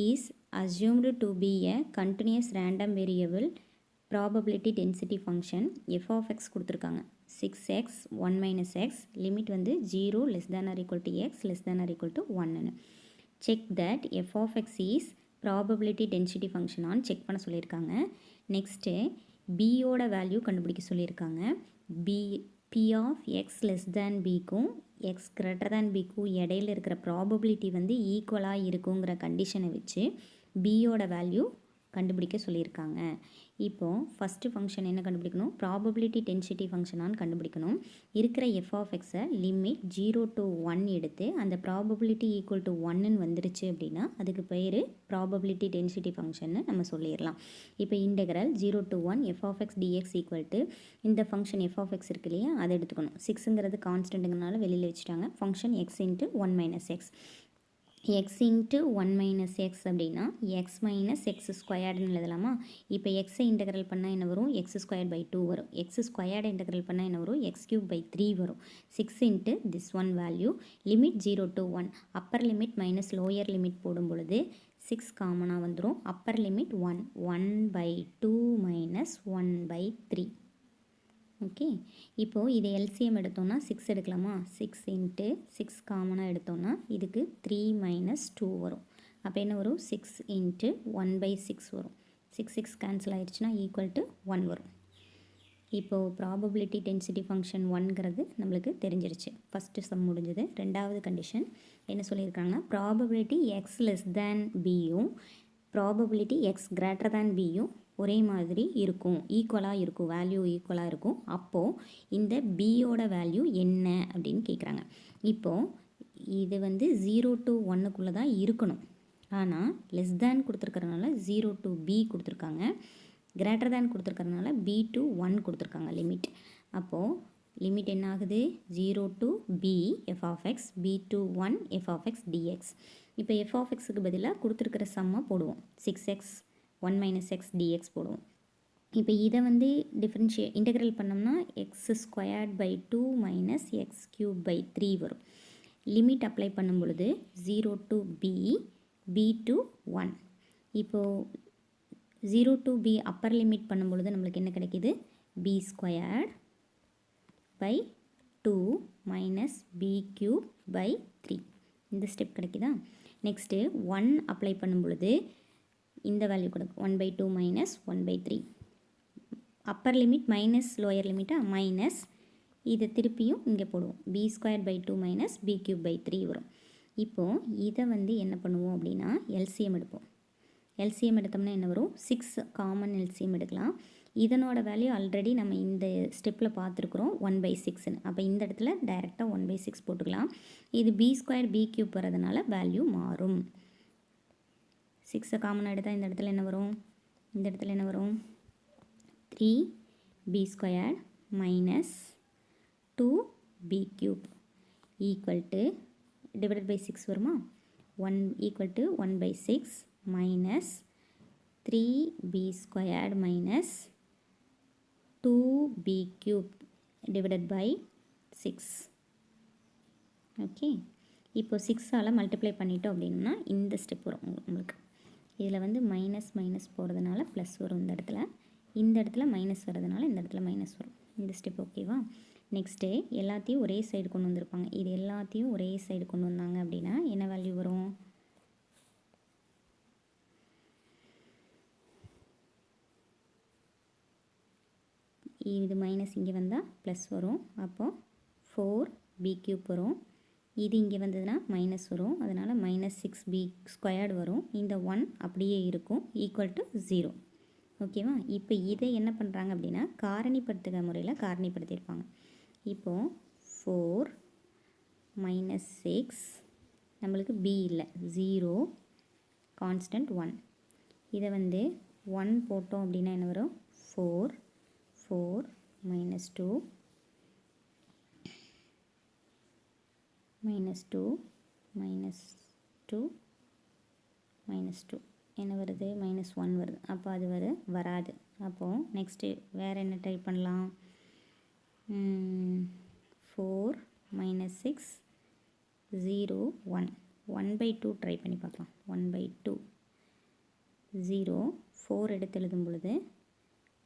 is assumed to be a continuous random variable probability density function. f of x கொடுத்துருக்காங்க 6x 1 minus x, லிமிட் வந்து 0 less than or equal to x less than or equal to 1. Check that f of x is probability density function on check பண்ண சொல்லியிருக்காங்க. நெக்ஸ்ட்டு bயோட வேல்யூ கண்டுபிடிக்க சொல்லியிருக்காங்க. p of x less than bக்கும் x greater than bக்கும் இடையில இருக்கிற ப்ராபபிலிட்டி வந்து ஈக்குவலாக இருக்குங்கிற கண்டிஷனை வச்சு bயோட வேல்யூ கண்டுபிடிக்க சொல்லியிருக்காங்க. இப்போது ஃபஸ்ட்டு ஃபங்க்ஷன் என்ன கண்டுபிடிக்கணும்? ப்ராபபிலிட்டி டென்சிட்டி ஃபங்க்ஷனான்னு கண்டுபிடிக்கணும். இருக்கிற எஃப் ஆஃப் எக்ஸை லிமிட் 0 to 1 எடுத்து அந்த ப்ராபபிலிட்டி ஈக்குவல் டு 1ன்னு வந்துருச்சு அப்படின்னா அதுக்கு பேர் ப்ராபபிலிட்டி டென்சிட்டி ஃபங்க்ஷன்னு நம்ம சொல்லிடலாம். இப்போ integral 0 to 1 F of X DX equal to இந்த ஃபங்க்ஷன் எஃப் ஆஃப் எக்ஸ் இருக்கு இல்லையா, அதை எடுத்துக்கணும். 6ங்கிறது கான்ஸ்டன்ட்டுங்கனால வெளியில் வச்சுட்டாங்க. Function X into 1 minus X, x into 1 minus x அப்படின்னா x minus x ஸ்கொயர்டுன்னு எழுதலாமா? இப்போ எக்ஸை இன்டெக்ரல் பண்ணால் என்ன வரும்? x ஸ்கொயர்ட் பை 2 வரும். எக்ஸ் ஸ்கொயர்டை இன்டெக்ரல் பண்ணால் என்ன வரும்? x கியூப் பை 3 வரும். 6 into this one value, limit 0 to 1, Appar limit minus lower limit போடும் பொழுது 6 காமனாக வந்துடும். Upper limit 1, 1/2 minus 1/3. ஓகே, இப்போது இது எல்சிஎம் எடுத்தோன்னா 6 எடுக்கலாமா? 6 இன்ட்டு 6 காமனாக எடுத்தோன்னா இதுக்கு 3 மைனஸ் 2 வரும். அப்போ என்ன வரும்? 6 இன்ட்டு 1/6 வரும். 6 கேன்சல் ஆகிடுச்சுன்னா ஈக்குவல் டு 1 வரும். இப்போது ப்ராபபிலிட்டி டென்சிட்டி ஃபங்க்ஷன் 1ங்கிறது நம்மளுக்கு தெரிஞ்சிருச்சு. ஃபஸ்ட்டு சம் முடிஞ்சது. ரெண்டாவது கண்டிஷன் என்ன சொல்லியிருக்காங்கன்னா ப்ராபபிலிட்டி எக்ஸ் லெஸ் தேன் பியும் ப்ராபபிலிட்டி எக்ஸ் கிரேட்டர் தேன் பியும் ஒரே மாதிரி இருக்கும், ஈக்குவலாக இருக்கும், வேல்யூ ஈக்குவலாக இருக்கும். அப்போது இந்த பியோட வேல்யூ என்ன அப்படின்னு கேட்குறாங்க. இப்போது இது வந்து 0 to 1க்குள்ளே தான் இருக்கணும். ஆனால் லெஸ் தேன் கொடுத்துருக்கறனால 0 to b கொடுத்துருக்காங்க, கிரேட்டர் தேன் கொடுத்துருக்கறனால b to 1 கொடுத்துருக்காங்க லிமிட். அப்போது லிமிட் என்ன ஆகுது? 0 to b f of x, b to 1 f of x dx. இப்போ f of xக்கு பதிலாக கொடுத்துருக்கிற சம்மை போடுவோம். 6x 1 minus x dx போடுவோம். இப்போ இதை வந்து இன்டெக்ரல் பண்ணோம்னா x squared by 2 minus X cube by 3 வரும். லிமிட் அப்ளை பண்ணும் பொழுது 0 to b, b to 1. இப்போது 0 to b அப்பர் லிமிட் பண்ணும் பொழுது நம்மளுக்கு என்ன கிடைக்கிது? b squared by 2 minus b cube by 3. இந்த ஸ்டெப் கிடைக்குதா? நெக்ஸ்ட்டு 1 அப்ளை பண்ணும் பொழுது இந்த வேல்யூ கொடுக்கும் 1/2 minus 1/3. Upper limit minus lower லிமிட்டாக மைனஸ், இதை திருப்பியும் இங்கே போடுவோம். b square by 2 minus b cube by 3 வரும். இப்போது இதை வந்து என்ன பண்ணுவோம் அப்படின்னா எல்சிஎம் எடுப்போம். எல்சிஎம் எடுத்தோம்னா என்ன வரும்? 6 காமன் எல்சிஎம் எடுக்கலாம். இதனோட வேல்யூ ஆல்ரெடி நம்ம இந்த ஸ்டெப்பில் பார்த்துருக்குறோம் 1/6ன்னு. அப்போ இந்த இடத்துல டைரெக்டாக 1/6 போட்டுக்கலாம். இது b ஸ்கொயர் b கியூப் வரதுனால வேல்யூ மாறும். 6 காமனாக எடுத்தால் இந்த இடத்துல என்ன வரும்? இந்த இடத்துல என்ன வரும்? 3b square minus 2b cube equal to divided by 6 வருமா? 1 equal to 1/6 minus 3b squared minus 2b cube divided by 6. Okay, இப்போது 6ஆல் மல்டிப்ளை பண்ணிட்டோம் அப்படின்னா இந்த ஸ்டெப் வரும் உங்களுக்கு. இதில் வந்து மைனஸ் மைனஸ் போகிறதுனால ப்ளஸ் வரும் இந்த இடத்துல, இந்த இடத்துல மைனஸ் வரதுனால இந்த இடத்துல மைனஸ் வரும். இந்த ஸ்டெப் ஓகேவா? நெக்ஸ்ட்டு எல்லாத்தையும் ஒரே சைடு கொண்டு வந்திருப்பாங்க. இது எல்லாத்தையும் ஒரே சைடு கொண்டு வந்தாங்க அப்படின்னா என்ன வேல்யூ வரும்? இது மைனஸ் இங்கே வந்தால் ப்ளஸ் வரும். அப்போது 4b³ வரும். இது இங்கே வந்ததுன்னா மைனஸ் வரும். அதனால் -6b² வரும். இந்த 1 அப்படியே இருக்கும், ஈக்குவல் டு 0. ஓகேவா? இப்போ இதை என்ன பண்ணுறாங்க அப்படின்னா காரணிப்படுத்துகிற முறையில் காரணிப்படுத்தியிருப்பாங்க. இப்போது 4 - 6 நம்மளுக்கு b இல்லை, 0 கான்ஸ்டன்ட் 1. இதை 1 போட்டோம் அப்படின்னா என்ன வரும்? 4 -2 -2 -2 என்ன வருது? -1 வருது. அப்போ அது வராது. அப்போது நெக்ஸ்ட்டு வேறு என்ன ட்ரை பண்ணலாம்? 4 - 6 0 1 1/2 ட்ரை பண்ணி பார்க்கலாம். 1/2 0 4 எடுத்து எழுதும் பொழுது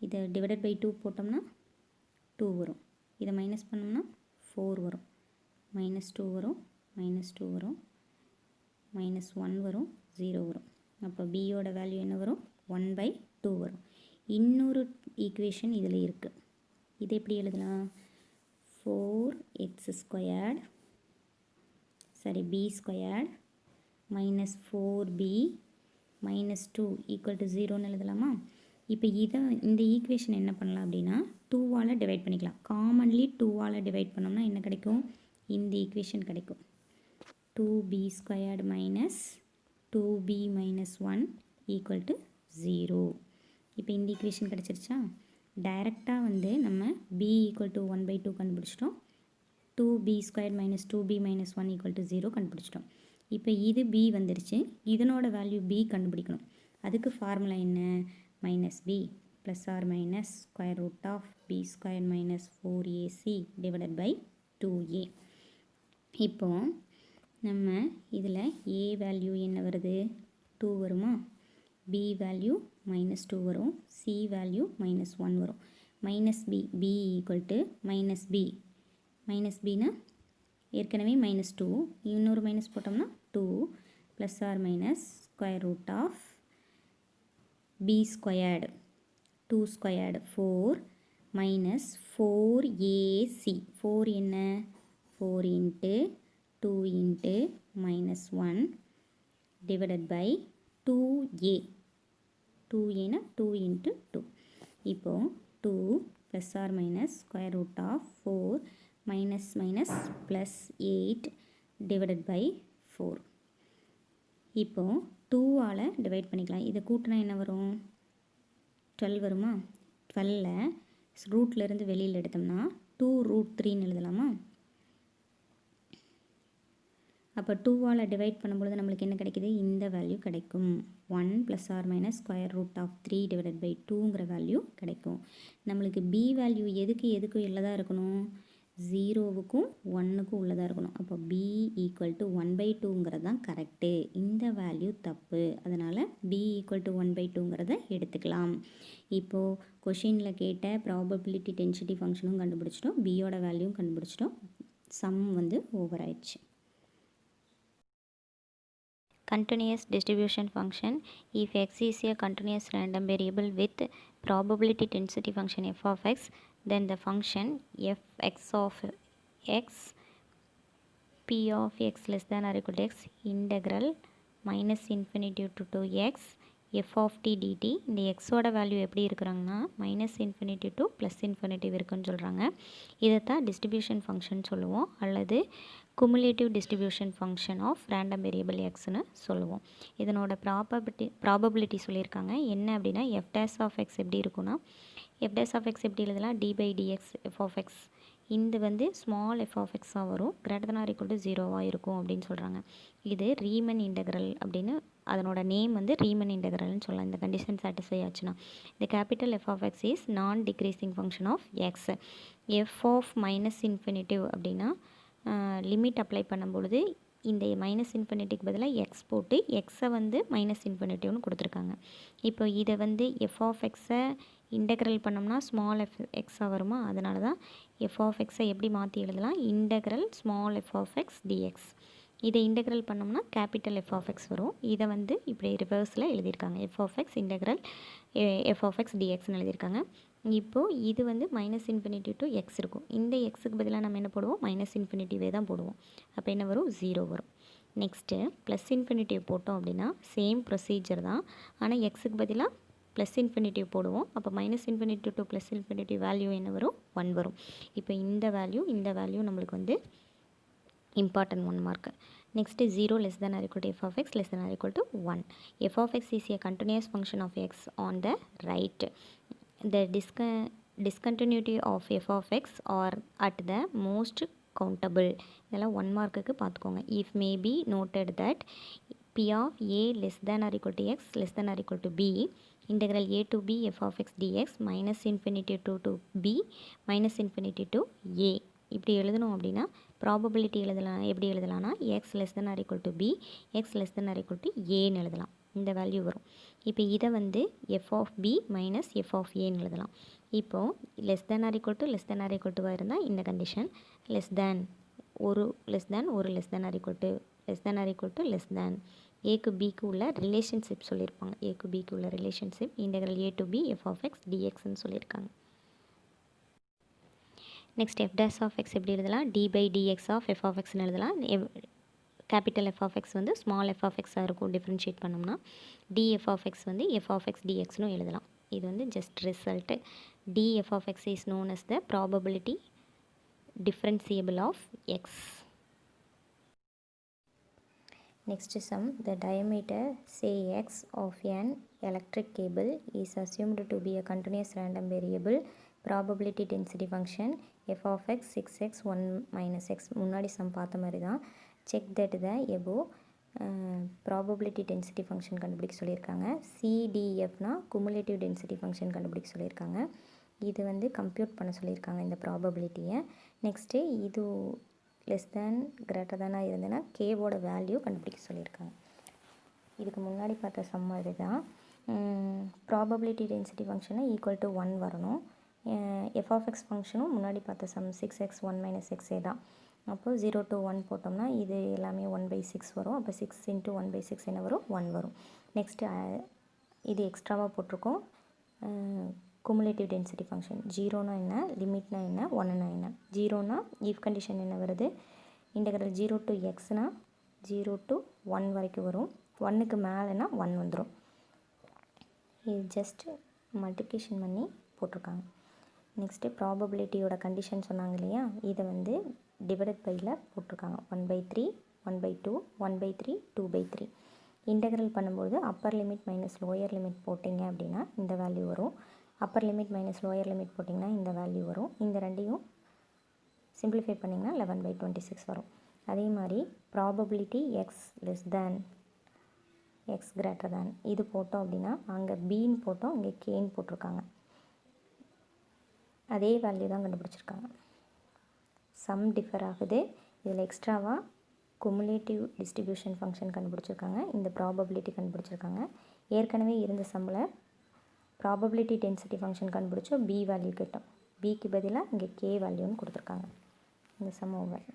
இதை டிவைடட் பை 2 போட்டோம்னா 2 வரும். இதை மைனஸ் பண்ணோம்னா 4 வரும். -2 வரும், -2 வரும், -1 வரும், 0 வரும். அப்போ பியோட வேல்யூ என்ன வரும்? 1/2 வரும். இன்னொரு ஈக்குவேஷன் இதில் இருக்குது. இது எப்படி எழுதலாம்? 4x² b² -4b -2 = 0ன்னு எழுதலாமா? இப்போ இந்த ஈக்குவேஷன் என்ன பண்ணலாம் அப்படின்னா 2ஆல் டிவைட் பண்ணிக்கலாம். காமன்லி 2ஆல் டிவைட் பண்ணோம்னா என்ன கிடைக்கும்? இந்த ஈக்குவேஷன் கிடைக்கும். 2b² - 2b - 1 = 0. இப்போ இந்த ஈக்குவேஷன் கிடச்சிருச்சா? டைரெக்டாக நம்ம b = 1/2 கண்டுபிடிச்சிட்டோம். 2b² - 2b - 1 = 0 கண்டுபிடிச்சிட்டோம். இப்போ இது b வந்துருச்சு. இதனோட வேல்யூ b கண்டுபிடிக்கணும். அதுக்கு ஃபார்முலா என்ன? -b ± √b² - 4ac / 2a. இப்போ நம்ம இதில் a வேல்யூ என்ன வருது? 2 வருமா? b வேல்யூ -2 வரும். c வேல்யூ -1 வரும். b = -b ஏற்கனவே -2, இன்னொரு மைனஸ் போட்டோம்னா 2 ± √b², 2² 4 -4ac. 4 என்ன? 4 × 2 × -1 / 2a. 2a னா 2 × 2. இப்போது 2 ± √4 -−+8 / 4. இப்போது 2ஆல் டிவைட் பண்ணிக்கலாம். இதை கூட்டினா என்ன வரும்? 12 வருமா? 12 ரூட்லேருந்து வெளியில் எடுத்தோம்னா 2√3ன்னு எழுதலாமா? அப்போ 2ஆல் டிவைட் பண்ணும்பொழுது நம்மளுக்கு என்ன கிடைக்குது? இந்த வேல்யூ கிடைக்கும். 1 ± √3 / 2ங்கிற வேல்யூ கிடைக்கும். நம்மளுக்கு b வேல்யூ எதுக்கும் உள்ளதாக இருக்கணும்? 0வுக்கும் 1க்கும் உள்ளதாக இருக்கணும். அப்போ b = 1/2ங்கிறது தான் கரெக்டு. இந்த வேல்யூ தப்பு. அதனால் b = 1/2ங்கிறத எடுத்துக்கலாம். இப்போது கொஷினில் கேட்ட ப்ராபபிலிட்டி டென்சிட்டி ஃபங்க்ஷனும் கண்டுபிடிச்சிட்டோம், பியோட வேல்யூவும் கண்டுபிடிச்சிட்டோம். சம் ஓவர் ஆயிடுச்சு. Continuous distribution function. If x is a continuous random variable with probability density function f of x, then the function fx of x p of x less than or equal to x integral -∞ to 2x f of t dt. இந்த எக்ஸோட வேல்யூ எப்படி இருக்கிறாங்கன்னா -∞ to +∞ இருக்குன்னு சொல்கிறாங்க. இதைத்தான் டிஸ்ட்ரிபியூஷன் ஃபங்க்ஷன் சொல்லுவோம், அல்லது cumulative distribution function of random variable எக்ஸ்னு சொல்லுவோம். இதனோட ப்ராபபிலிட்டி சொல்லியிருக்காங்க. என்ன அப்படின்னா f' of x எப்படி இருக்குன்னா, f' of x எப்படி எழுதலாம்? d/dx f of x. இந்த ஸ்மால் f of x வரும், > 0 இருக்கும் அப்படின்னு சொல்கிறாங்க. இது ரீமன் இன்டெக்ரல் அப்படின்னு அதனோட நேம் ரீமன் இன்டெக்ரல்னு சொல்லலாம். இந்த கண்டிஷன் சாட்டிஸ்ஃபை ஆச்சுன்னா இந்த capital f of x is non decreasing function of x. f of -∞ அப்படின்னா லிமிட் அப்ளை பண்ணும்பொழுது இந்த -∞க்கு பதிலாக எக்ஸ் போட்டு எக்ஸை -∞ கொடுத்துருக்காங்க. இப்போ இதை f of x-ஐ இன்டெக்ரல் பண்ணோம்னா ஸ்மால் எக்ஸாக வருமா, அதனால தான் எஃப் ஆஃப் எக்ஸை எப்படி மாற்றி எழுதலாம், integral small f of X dx. இதை இன்டெக்ரல் பண்ணோம்னா கேபிட்டல் எஃப் ஆஃப் எக்ஸ் வரும். இதை வந்து இப்படி ரிவர்ஸில் எழுதியிருக்காங்க, f of x integral f of x டிஎக்ஸ்னு எழுதியிருக்காங்க. இப்போது இது வந்து -∞ to எக்ஸ் இருக்கும். இந்த எக்ஸுக்கு பதிலாக நம்ம என்ன போடுவோம், -∞ தான் போடுவோம். அப்போ என்ன வரும், 0 வரும். நெக்ஸ்ட்டு +∞ போட்டோம் அப்படின்னா சேம் ப்ரொசீஜர் தான், ஆனால் எக்ஸுக்கு பதிலாக +∞ போடுவோம். அப்போ -∞ to +∞ வேல்யூ என்ன வரும், 1 வரும். இப்போ இந்த வேல்யூ நம்மளுக்கு வந்து important 1 mark. Next 0 less than or equal to f of x less than or equal to 1. f of x is a continuous function of x on the right. The discontinuity of f of x are at the most countable. இதெல்லாம் 1 மார்க்குக்கு பார்த்துக்கோங்க. if may be noted that p of a less than or equal to x less than or equal to b integral a to b f of x dx -∞ to b -∞ to a இப்படி எழுதணும். அப்படின்னா ப்ராபபிலிட்டி எப்படி எழுதலாம்னா x less than or equal to b x less than or equal to aன்னு எழுதலாம். இந்த வேல்யூ வரும். இப்போ இதை வந்து f of b minus f of aன்னு எழுதலாம். இப்போது less than or equal to இருந்தால் இந்த கண்டிஷன், less than ஒரு less than less than ஏக்கு பிக்கு உள்ள ரிலேஷன்ஷிப் சொல்லியிருப்பாங்க. ஏக்கு பிக்கு உள்ள relationship integral a to b f of x dxன்னு சொல்லியிருக்காங்க. Next f dash of x எப்படி எழுதலாம், d by dx of f of xன்னு எழுதலாம். கேபிட்டல் f of x வந்து ஸ்மால் f of x இருக்கும் டிஃப்ரென்ஷியேட் பண்ணோம்னா. df of x வந்து f of x dxன்னு எழுதலாம். இது வந்து just result. df of x is known as the probability differentiable of x. Next sum, the diameter say x of an electric cable is assumed to be a continuous random variable probability density function f of x 6x 1 minus x. முன்னாடி சம் பார்த்த மாதிரி தான். check that the above probability density function கண்டுபிடிக்க சொல்லியிருக்காங்க. CDFனா cumulative density function கண்டுபிடிக்க சொல்லியிருக்காங்க. இது வந்து கம்ப்யூட் பண்ண சொல்லியிருக்காங்க இந்த ப்ராபபிலிட்டியை. நெக்ஸ்ட்டு இது லெஸ் தேன் கிரேட்டர் தேனாக இருந்ததுன்னா கேவோட வேல்யூ கண்டுபிடிக்க சொல்லியிருக்காங்க. இதுக்கு முன்னாடி பார்த்த சம் மாதிரி தான். ப்ராபபிலிட்டி டென்சிட்டி ஃபங்க்ஷனை ஈக்குவல் டு 1 வரணும். எஃப் ஆஃப் எக்ஸ் ஃபங்க்ஷனும் முன்னாடி பார்த்த சம் 6x 1 minus xே தான். அப்போது 0 to 1 போட்டோம்னா இது எல்லாமே 1/6 வரும். அப்போ 6 into 1/6 என்ன வரும், 1 வரும். நெக்ஸ்ட்டு இது எக்ஸ்ட்ராவாக போட்டிருக்கோம். குமுலேட்டிவ் டென்சிட்டி ஃபங்க்ஷன் ஜீரோனா என்ன, லிமிட்னா என்ன, ஒன்றுனா என்ன. ஜீரோனா இஃப் கண்டிஷன் என்ன வருது, இன்டெக்ரல் 0 to xனா 0 to 1 வரைக்கும் வரும். 1க்கு மேலேனா 1 வந்துடும். இது ஜஸ்ட்டு மல்டிப்ளிகேஷன் பண்ணி போட்டிருக்காங்க. நெக்ஸ்ட்டு ப்ராபபிலிட்டியோட கண்டிஷன் சொன்னாங்க இல்லையா, இதை வந்து டிவைடட் பையில் போட்டிருக்காங்க. 1/3 1/2 1/3 2/3. இன்டெக்ரல் பண்ணும்போது Appar limit minus lower limit போட்டிங்க அப்படின்னா இந்த வேல்யூ வரும். Appar limit minus lower limit போட்டிங்கன்னா இந்த வேல்யூ வரும். இந்த ரெண்டையும் சிம்பிளிஃபை பண்ணிங்கன்னா 11/26 வரும். அதே மாதிரி probability X less than X greater தேன் இது போட்டோம் அப்படின்னா அங்கே பின்னு போட்டோம், இங்கே கேன்னு போட்டிருக்காங்க. அதே வேல்யூ தான் கண்டுபிடிச்சிருக்காங்க. சம் டிஃபர் ஆகுது. இதில் எக்ஸ்ட்ராவாக குமுலேட்டிவ் டிஸ்ட்ரிபியூஷன் ஃபங்க்ஷன் கண்டுபிடிச்சிருக்காங்க, இந்த ப்ராபபிலிட்டி கண்டுபிடிச்சிருக்காங்க. ஏற்கனவே இருந்த சம்மில் ப்ராபபிலிட்டி டென்சிட்டி ஃபங்க்ஷன் கண்டுபிடிச்சோம், பி வேல்யூ கிட்டோம். பிக்கு பதிலாக இங்கே கே வேல்யூன்னு கொடுத்துருக்காங்க. இந்த some over.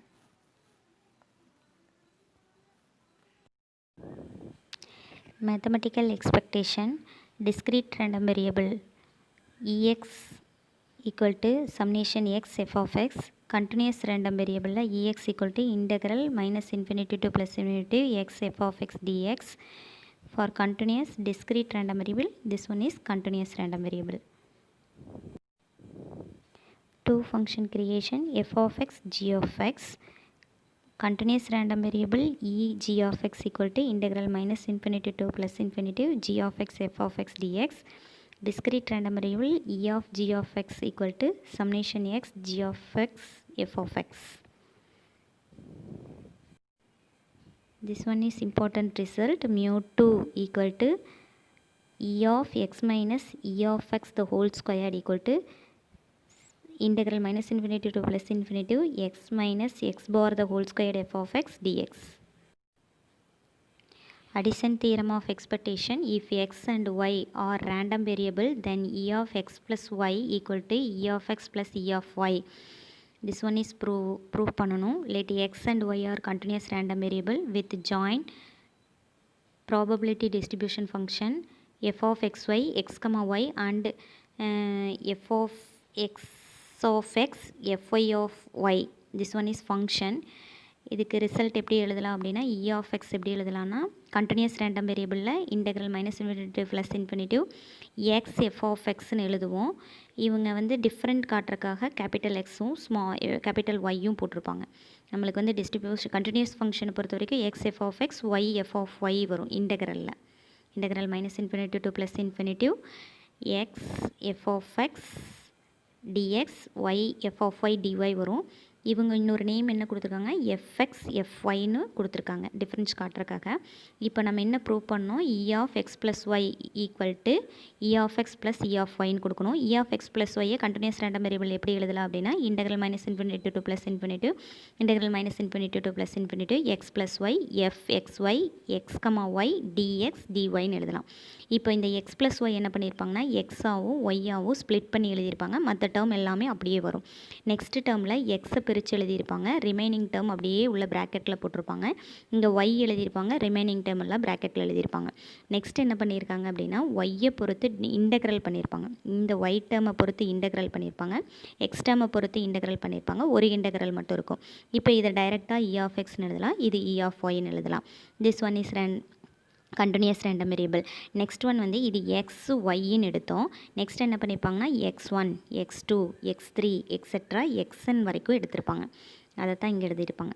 Mathematical expectation discrete random variable ex equal to summation x f of x. continuous random variable ex equal to integral -∞ to +∞ x f of x dx. for continuous discrete random variable, this one is continuous random variable. Two function creation f of x g of x. continuous random variable e g of x equal to integral -∞ to +∞ g of x f of x dx. discrete random variable e of g of x equal to summation x g of x f of x. This one is important result. mu2 equal to e of x minus e of x the whole squared equal to integral -∞ to +∞ x minus x bar the whole squared f of x dx. Addition theorem of expectation. If x and y are random variable, then e of x plus y equal to e of x plus e of y. This one is proof பண்ணணும். Let x and y are continuous random variable with joint probability distribution function f of xy x comma y and f of x fy of y. This one is function. இதுக்கு ரிசல்ட் எப்படி எழுதலாம் அப்படின்னா இ ஆஃப் எக்ஸ் எப்படி எழுதலாம்னா கண்டினியூஸ் ரேண்டம் வேரியபிளில் integral minus infinitive plus infinitive x F of எக்ஸ்ன்னு எழுதுவோம். இவங்க வந்து டிஃப்ரெண்ட் காட்டுறதுக்காக கேபிட்டல் எக்ஸும் கேபிட்டல் ஒய்யும் போட்டிருப்பாங்க. நம்மளுக்கு வந்து டிஸ்ட்ரிபியூஷன் கண்டினியூஸ் ஃபங்க்ஷனை பொறுத்த வரைக்கும் x F of x y f of y வரும் இன்டெக்ரலில். Integral minus infinitive to plus infinitive x F of X dx y f of y dy வரும். இவங்க இன்னொரு நேம் என்ன கொடுத்துருக்காங்க எஃப்எக்ஸ் எஃப்ஒய்னு கொடுத்துருக்காங்க டிஃப்ரென்ஸ் காட்டுறதுக்காக. இப்போ நம்ம என்ன ப்ரூவ் பண்ணோம் e of x plus y equal to e of x plus e of ஒய்னு கொடுக்கணும். இ ஆஃப் எக்ஸ் ப்ளஸ் ஒய்யை கண்டினியூஸ் ரேண்டம் வேரியபிள் எப்படி எழுதலாம் அப்படின்னா integral minus infinitive to plus infinitive integral minus infinitive to plus infinitive x plus y f x y x comma y dx டிஒய்னு எழுதலாம். இப்போ இந்த எக்ஸ் ப்ளஸ் ஒய் என்ன பண்ணியிருப்பாங்கன்னா எக்ஸாவும் ஒய்யாவும் ஸ்ப்ளிட் பண்ணி எழுதியிருப்பாங்க. மற்ற டேர்ம் எல்லாமே அப்படியே வரும். நெக்ஸ்ட் டேர்மில் எக்ஸை பிரித்து எழுதியிருப்பாங்க. ரிமைனிங் டேர்ம் அப்படியே உள்ள ப்ராக்கெட்டில் போட்டிருப்பாங்க. இங்கே ஒய் எழுதியிருப்பாங்க. ரிமைனிங் டேர்ம் எல்லாம் ப்ராக்கெட்டில் எழுதியிருப்பாங்க. நெக்ஸ்ட் என்ன பண்ணியிருக்காங்க அப்படின்னா ஒய்யை பொறுத்து இன்டெக்ரல் பண்ணியிருப்பாங்க. இந்த ஒய் டேர்மை பொறுத்து இன்டெக்ரல் பண்ணியிருப்பாங்க. எக்ஸ் டேர்மை பொறுத்து இன்டெக்ரல் பண்ணியிருப்பாங்க. ஒரு இன்டெக்ரல் மட்டும் இருக்கும். இப்போ இதை டைரெக்டாக இ ஆஃப் எக்ஸ்னு எழுதலாம். இது இ ஆஃப் ஒய்னு எழுதலாம். This one is continuous random variable. Next one வந்து இது எக்ஸ் ஒய்ன்னு எடுத்தோம். நெக்ஸ்ட் என்ன பண்ணியிருப்பாங்கன்னா x1 x2 x3 etcetera xn வரைக்கும் எடுத்திருப்பாங்க. அதை தான் இங்கே எழுதியிருப்பாங்க.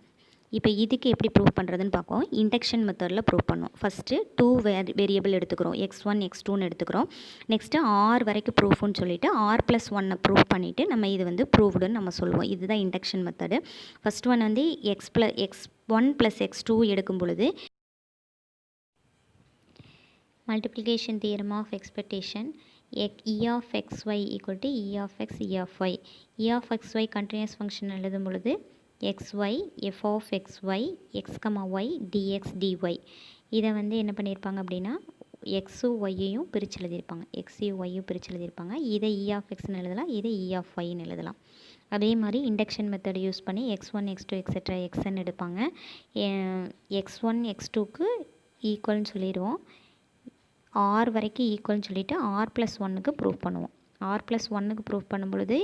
இப்போ இதுக்கு எப்படி ப்ரூவ் பண்ணுறதுன்னு பார்ப்போம். இண்டக்ஷன் மெத்தடில் ப்ரூவ் பண்ணோம். ஃபஸ்ட்டு 2 வேரியபிள் எடுத்துக்கிறோம். x1 x2ன்னு எடுத்துக்கிறோம். நெக்ஸ்ட்டு ஆர் வரைக்கும் ப்ரூஃப்னு சொல்லிவிட்டு r+1 ப்ரூவ் பண்ணிவிட்டு நம்ம இது வந்து ப்ரூவ்டுன்னு நம்ம சொல்லுவோம். இதுதான் இண்டக்ஷன் மெத்தடு. ஃபஸ்ட் ஒன் வந்து x1 + x2 எடுக்கும் பொழுது multiplication theorem of expectation e of xy equal to e of x e of y. e of xy continuous function எழுதும் பொழுது xy f of xy x, y dx dy. இதை வந்து என்ன பண்ணியிருப்பாங்க அப்படின்னா எக்ஸும் ஒய்யையும் பிரித்து எழுதியிருப்பாங்க. எக்ஸையும் ஒய்யும் பிரித்து எழுதியிருப்பாங்க. இதை இ ஆஃப் எக்ஸ்னு எழுதலாம். இதை இ ஆஃப் ஒய்ன்னு எழுதலாம். அதே மாதிரி இண்டக்ஷன் மெத்தட் யூஸ் பண்ணி x1 x2 எக்ஸெட்ரா xn எடுப்பாங்க. x1 x2க்கு ஈக்குவல்னு சொல்லிடுவோம். ஆர் வரைக்கும் ஈக்குவல்னு சொல்லிவிட்டு r+1க்கு ப்ரூவ் பண்ணுவோம். r+1க்கு ப்ரூவ் பண்ணும்பொழுது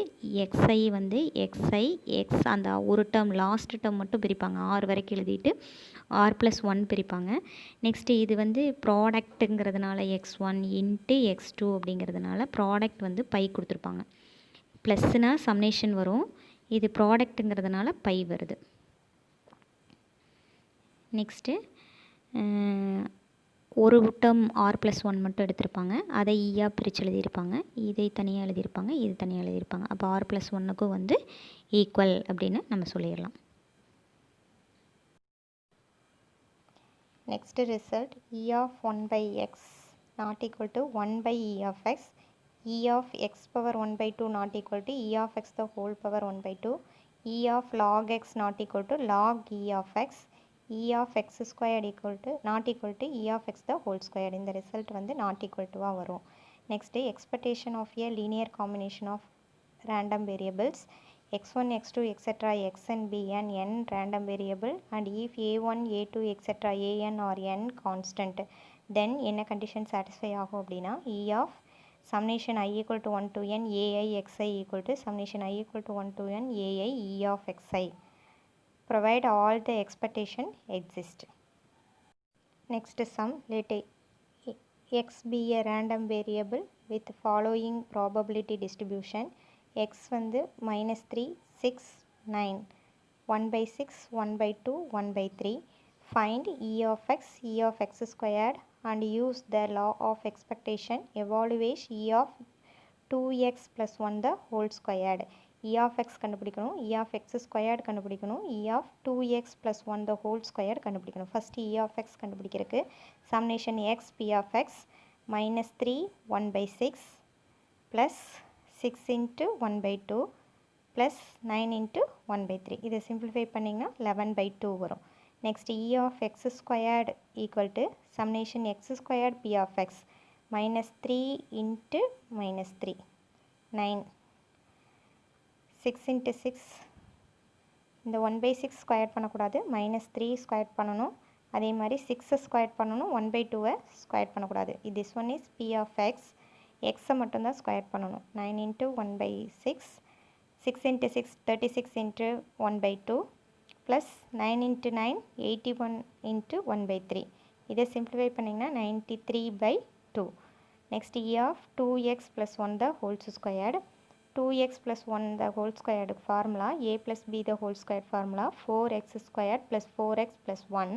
எக்ஸை வந்து எக்ஸ் அந்த ஒரு டேர்ம் லாஸ்ட் டேர்ம் மட்டும் பிரிப்பாங்க. ஆர் வரைக்கும் எழுதிட்டு r+1 பிரிப்பாங்க. நெக்ஸ்ட்டு இது வந்து ப்ராடக்ட்டுங்கிறதுனால x1 இன்ட்டு x2 அப்படிங்கிறதுனால ப்ராடக்ட் வந்து பை கொடுத்துருப்பாங்க. ப்ளஸ்னால் சம்னேஷன் வரும். இது ப்ராடக்ட்டுங்கிறதுனால பை வருது. நெக்ஸ்ட்டு ஒரு டேர்ம் r+1 மட்டும் எடுத்திருப்பாங்க. அதை ஈயாக பிரித்து எழுதியிருப்பாங்க. இதை தனியாக எழுதியிருப்பாங்க. இது தனியாக எழுதியிருப்பாங்க. அப்போ r+1க்கும் வந்து ஈக்குவல் அப்படின்னு நம்ம சொல்லிடலாம். Next result e of 1/x not equal to 1/e of x, e of x power 1/2 not equal to e of x the whole power 1/2, e of log x not equal to log e of x, e of x squared equal to not equal to e of x the whole squared. இந்த ரிசல்ட் வந்து not equal to வரும். Next expectation of a linear combination of random variables x1 x2 etc xn be an n random variable and if a1 a2 etc an are n constant, then என்ன condition satisfy ஆகும் அப்படின்னா e of summation I equal to 1 to n ai xi equal to summation I equal to 1 to n ai e of xi, provide all the expectation exist. Next sum, let x be a random variable with following probability distribution. X வந்து -3 6 9 1/6 1/2 1/3. Find e of x squared and use the law of expectation. Evaluate e of 2x plus 1 the whole squared. e of x கண்டுபிடிக்கணும். e of x squared கண்டுபிடிக்கணும். e of 2x plus 1 the whole squared கண்டுபிடிக்கணும். First e of x கண்டுபிடிக்கிறதுக்கு summation x p of x -3 1/6 plus 6 into 1/2 plus 9 into 1/3. இதை simplify பண்ணிங்கன்னா 11/2 வரும். Next e of x squared equal to summation x squared p of x minus 3 into minus 3 9 6 into 6 இந்த 1/6 ஸ்கொயர் பண்ணக்கூடாது -3 ஸ்கொயர் பண்ணணும் அதே மாதிரி 6 ஸ்கொயர் பண்ணணும் 1/2 ஸ்கொயர் பண்ணக்கூடாது this one is p of x x மட்டும்தான் ஸ்கொயர் பண்ணணும் 9 into 1/6 6 into 6 36 into 1/2 plus 9 into 9 81 into 1/3 இதை simplify பண்ணிங்கன்னா 93/2 next e of 2x plus 1 the whole squared 2x plus 1 the whole squared formula a plus b the whole squared formula 4x squared plus 4x plus 1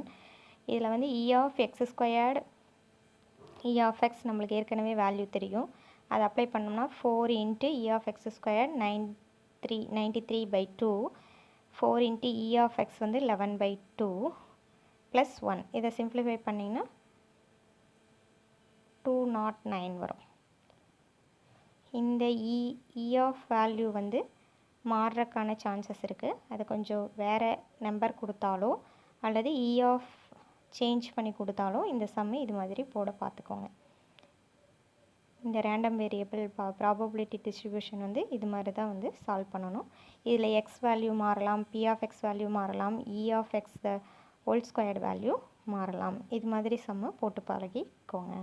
இதில் வந்து e of x squared e of x நம்மளுக்கு ஏற்கனவே வேல்யூ தெரியும் அதை அப்ளை பண்ணோம்னா 4 into e of x squared 93/2 4 into e of x வந்து 11/2 plus 1 இதை simplify பண்ணிங்கன்னா 209 வரும் இந்த e of வேல்யூ வந்து மாறுறதுக்கான சான்சஸ் இருக்குது அது கொஞ்சம் வேறு நம்பர் கொடுத்தாலோ அல்லது e of சேஞ்ச் பண்ணி கொடுத்தாலும் இந்த சம்மை இது மாதிரி போட பார்த்துக்கோங்க இந்த ரேண்டம் வேரியபிள் ப்ராபபிலிட்டி டிஸ்ட்ரிபியூஷன் வந்து இது மாதிரி தான் வந்து சால்வ் பண்ணணும் இதில் x வேல்யூ மாறலாம் p of x வேல்யூ மாறலாம் e of x the whole squared value மாறலாம் இது மாதிரி சம்மை போட்டு பழகிக்கோங்க